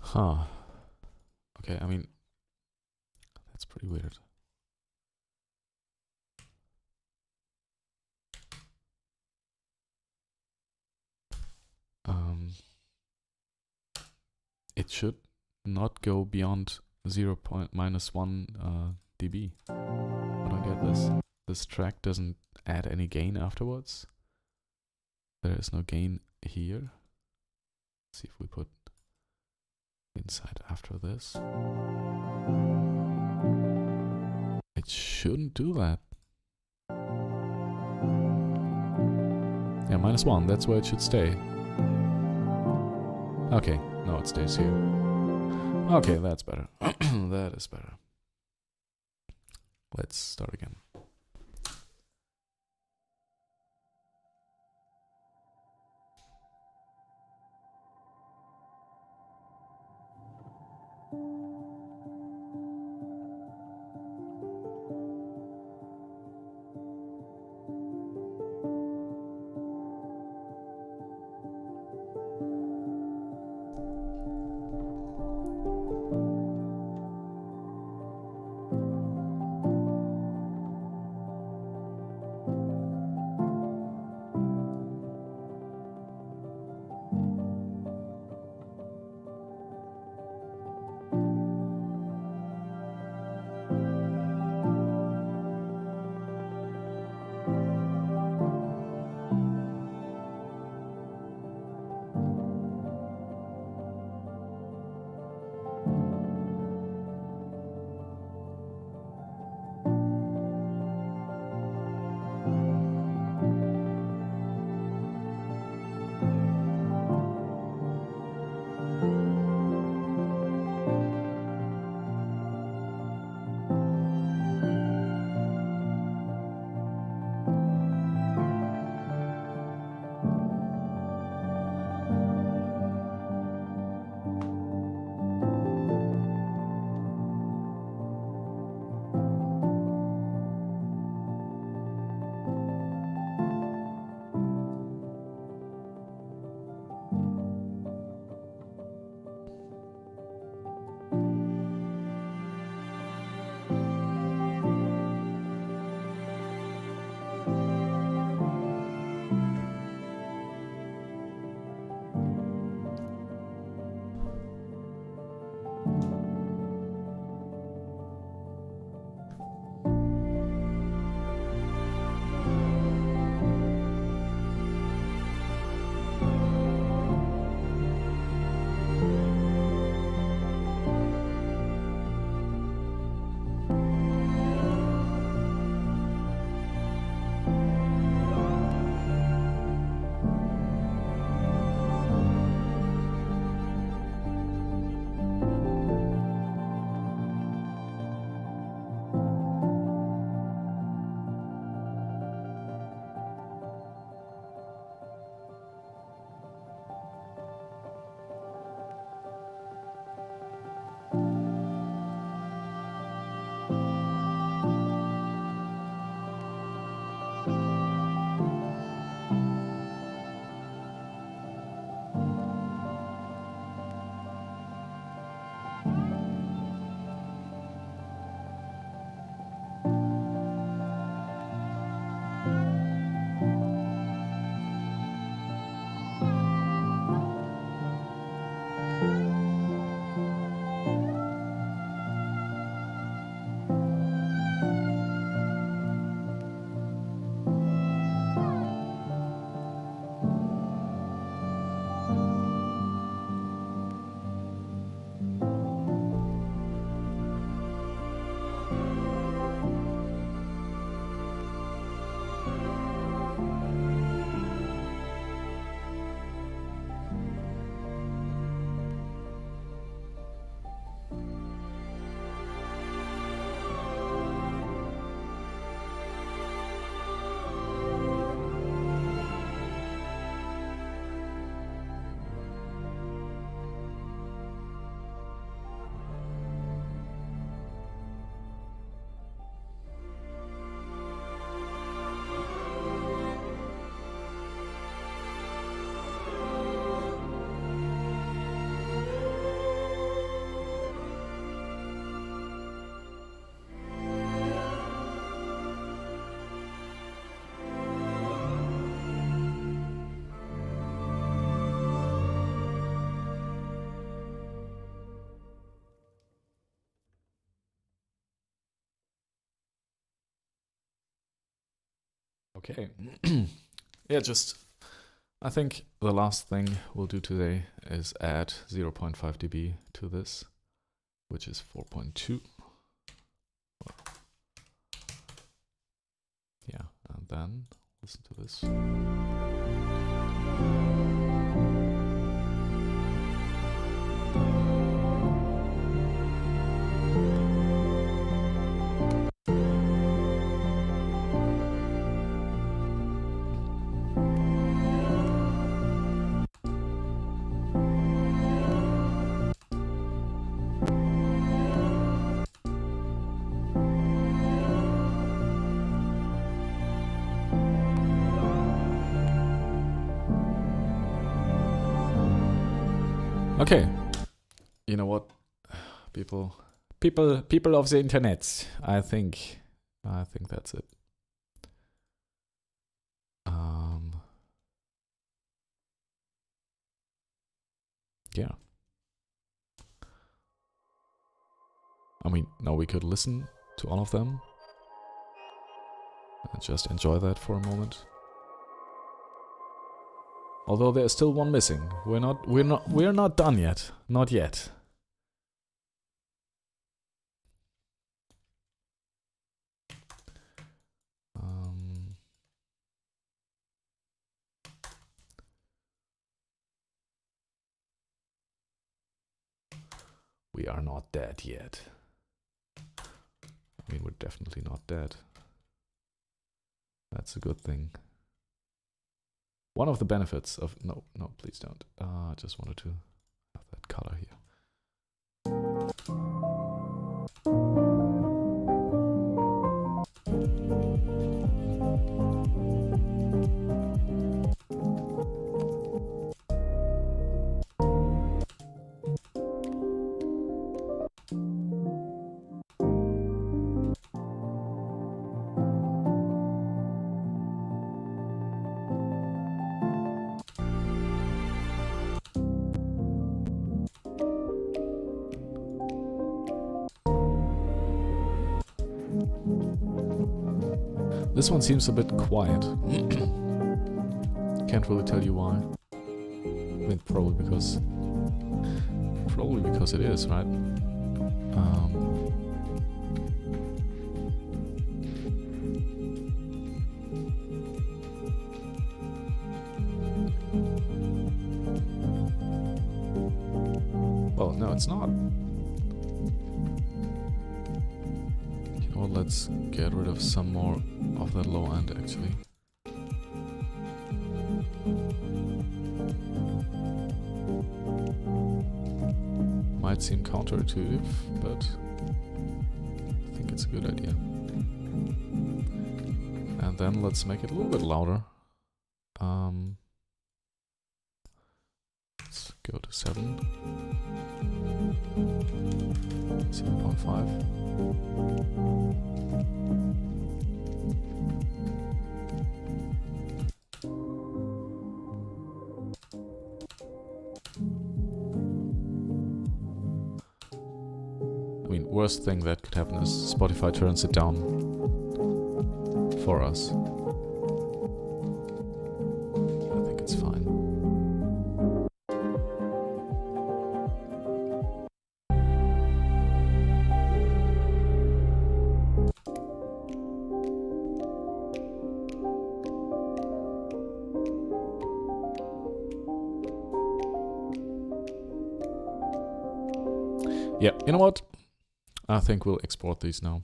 Huh. Okay, I mean, that's pretty weird. It should not go beyond 0 -1 dB. I don't get this. This track doesn't add any gain afterwards. There is no gain here. Let's see if we put inside after this. It shouldn't do that. Yeah, -1, that's where it should stay. Okay, no, it stays here. Okay, that's better. That is better. Let's start again. Okay. Yeah, just I think the last thing we'll do today is add 0.5 dB to this, which is 4.2. Yeah, and then listen to this. Okay, you know what, people of the internet, I think that's it. Yeah. I mean, now we could listen to all of them and just enjoy that for a moment. Although there's still one missing. We're not done yet. Not yet. We are not dead yet. I mean, we're definitely not dead. That's a good thing. One of the benefits of... No, please don't. I just wanted to have that color here. This one seems a bit quiet. Can't really tell you why. I mean, probably because it is, right? Well, no, it's not. You know what, let's get rid of some more of that low end, actually. Might seem counterintuitive, but I think it's a good idea. And then let's make it a little bit louder. Let's go to 7. 7.5. I mean, worst thing that could happen is Spotify turns it down for us. I think it's fine. Yeah, you know what? I think we'll export these now.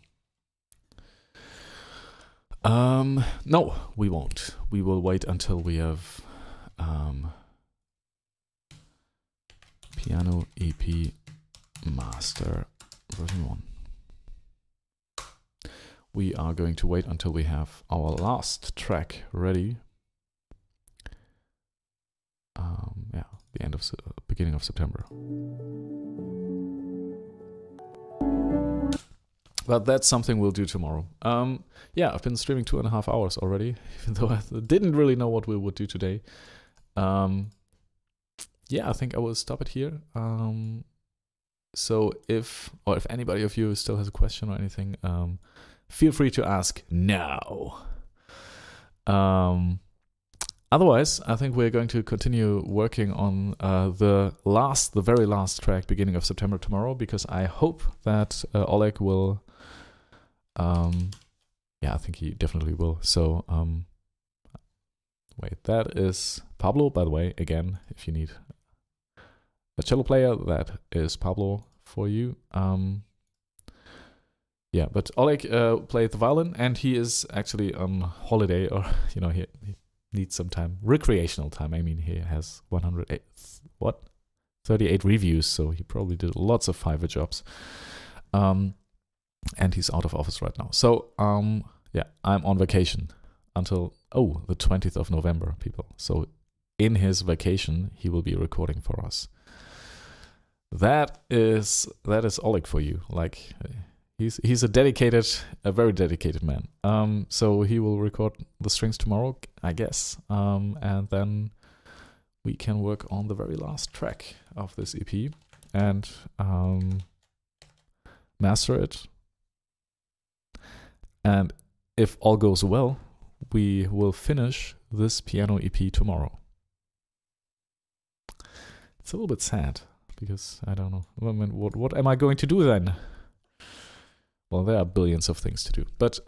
No, we won't. We will wait until we have Piano EP Master version 1. We are going to wait until we have our last track ready. Yeah, the beginning of September. But that's something we'll do tomorrow. Yeah, I've been streaming 2.5 hours already, even though I didn't really know what we would do today. Yeah, I think I will stop it here. So if anybody of you still has a question or anything, feel free to ask now. Otherwise, I think we're going to continue working on the very last track, beginning of September tomorrow, because I hope that Oleg will. Yeah, I think he definitely will. So, wait, that is Pablo, by the way. Again, if you need a cello player, that is Pablo for you. Yeah, but Oleg played the violin, and he is actually on holiday, or he needs some time, recreational time. I mean, he has 38 reviews, so he probably did lots of Fiverr jobs. And he's out of office right now. So, yeah, I'm on vacation until the 20th of November, people. So, in his vacation, he will be recording for us. That is Oleg for you. Like, he's a very dedicated man. So he will record the strings tomorrow, I guess. And then we can work on the very last track of this EP and master it. And if all goes well, we will finish this piano EP tomorrow. It's a little bit sad because I don't know. I mean, what am I going to do then? Well, there are billions of things to do. But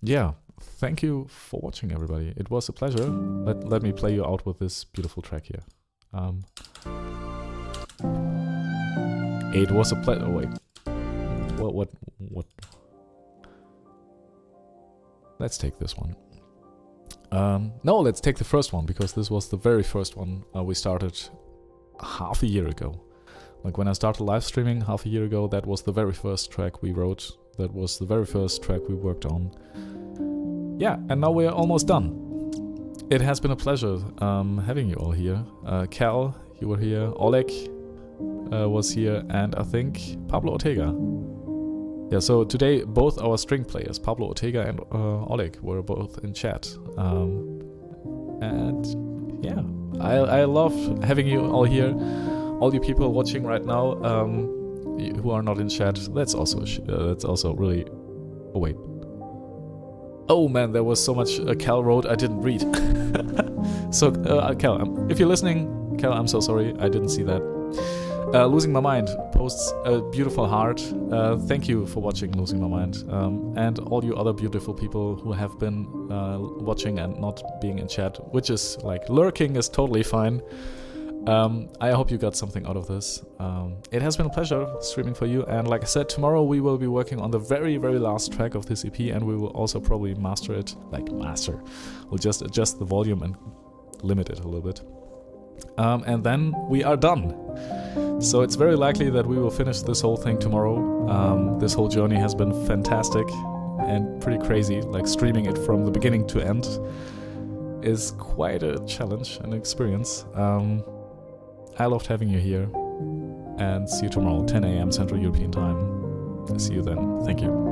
yeah, thank you for watching, everybody. It was a pleasure. Let me play you out with this beautiful track here. It was a pleasure. Oh, wait. What? Let's take this one. No, let's take the first one, because this was the very first one we started half a year ago. Like when I started live streaming half a year ago, that was the very first track we wrote. That was the very first track we worked on. Yeah, and now we're almost done. It has been a pleasure having you all here. Cal, you were here. Oleg was here, and I think Pablo Ortega. Yeah, so today both our string players, Pablo Ortega and Oleg, were both in chat. And yeah, I love having you all here. All you people watching right now who are not in chat, that's also really... Oh, wait. Oh man, there was so much Cal wrote I didn't read. So, Cal, if you're listening, Cal, I'm so sorry, I didn't see that. Losing My Mind posts a beautiful heart. Thank you for watching Losing My Mind. And all you other beautiful people who have been watching and not being in chat, which is like lurking is totally fine. I hope you got something out of this. It has been a pleasure streaming for you. And like I said, tomorrow we will be working on the very, very last track of this EP, and we will also probably master it. We'll just adjust the volume and limit it a little bit. And then we are done. So it's very likely that we will finish this whole thing tomorrow. This whole journey has been fantastic and pretty crazy. Like streaming it from the beginning to end is quite a challenge and experience. I loved having you here, and see you tomorrow, 10 a.m. Central European Time. See you then. Thank you.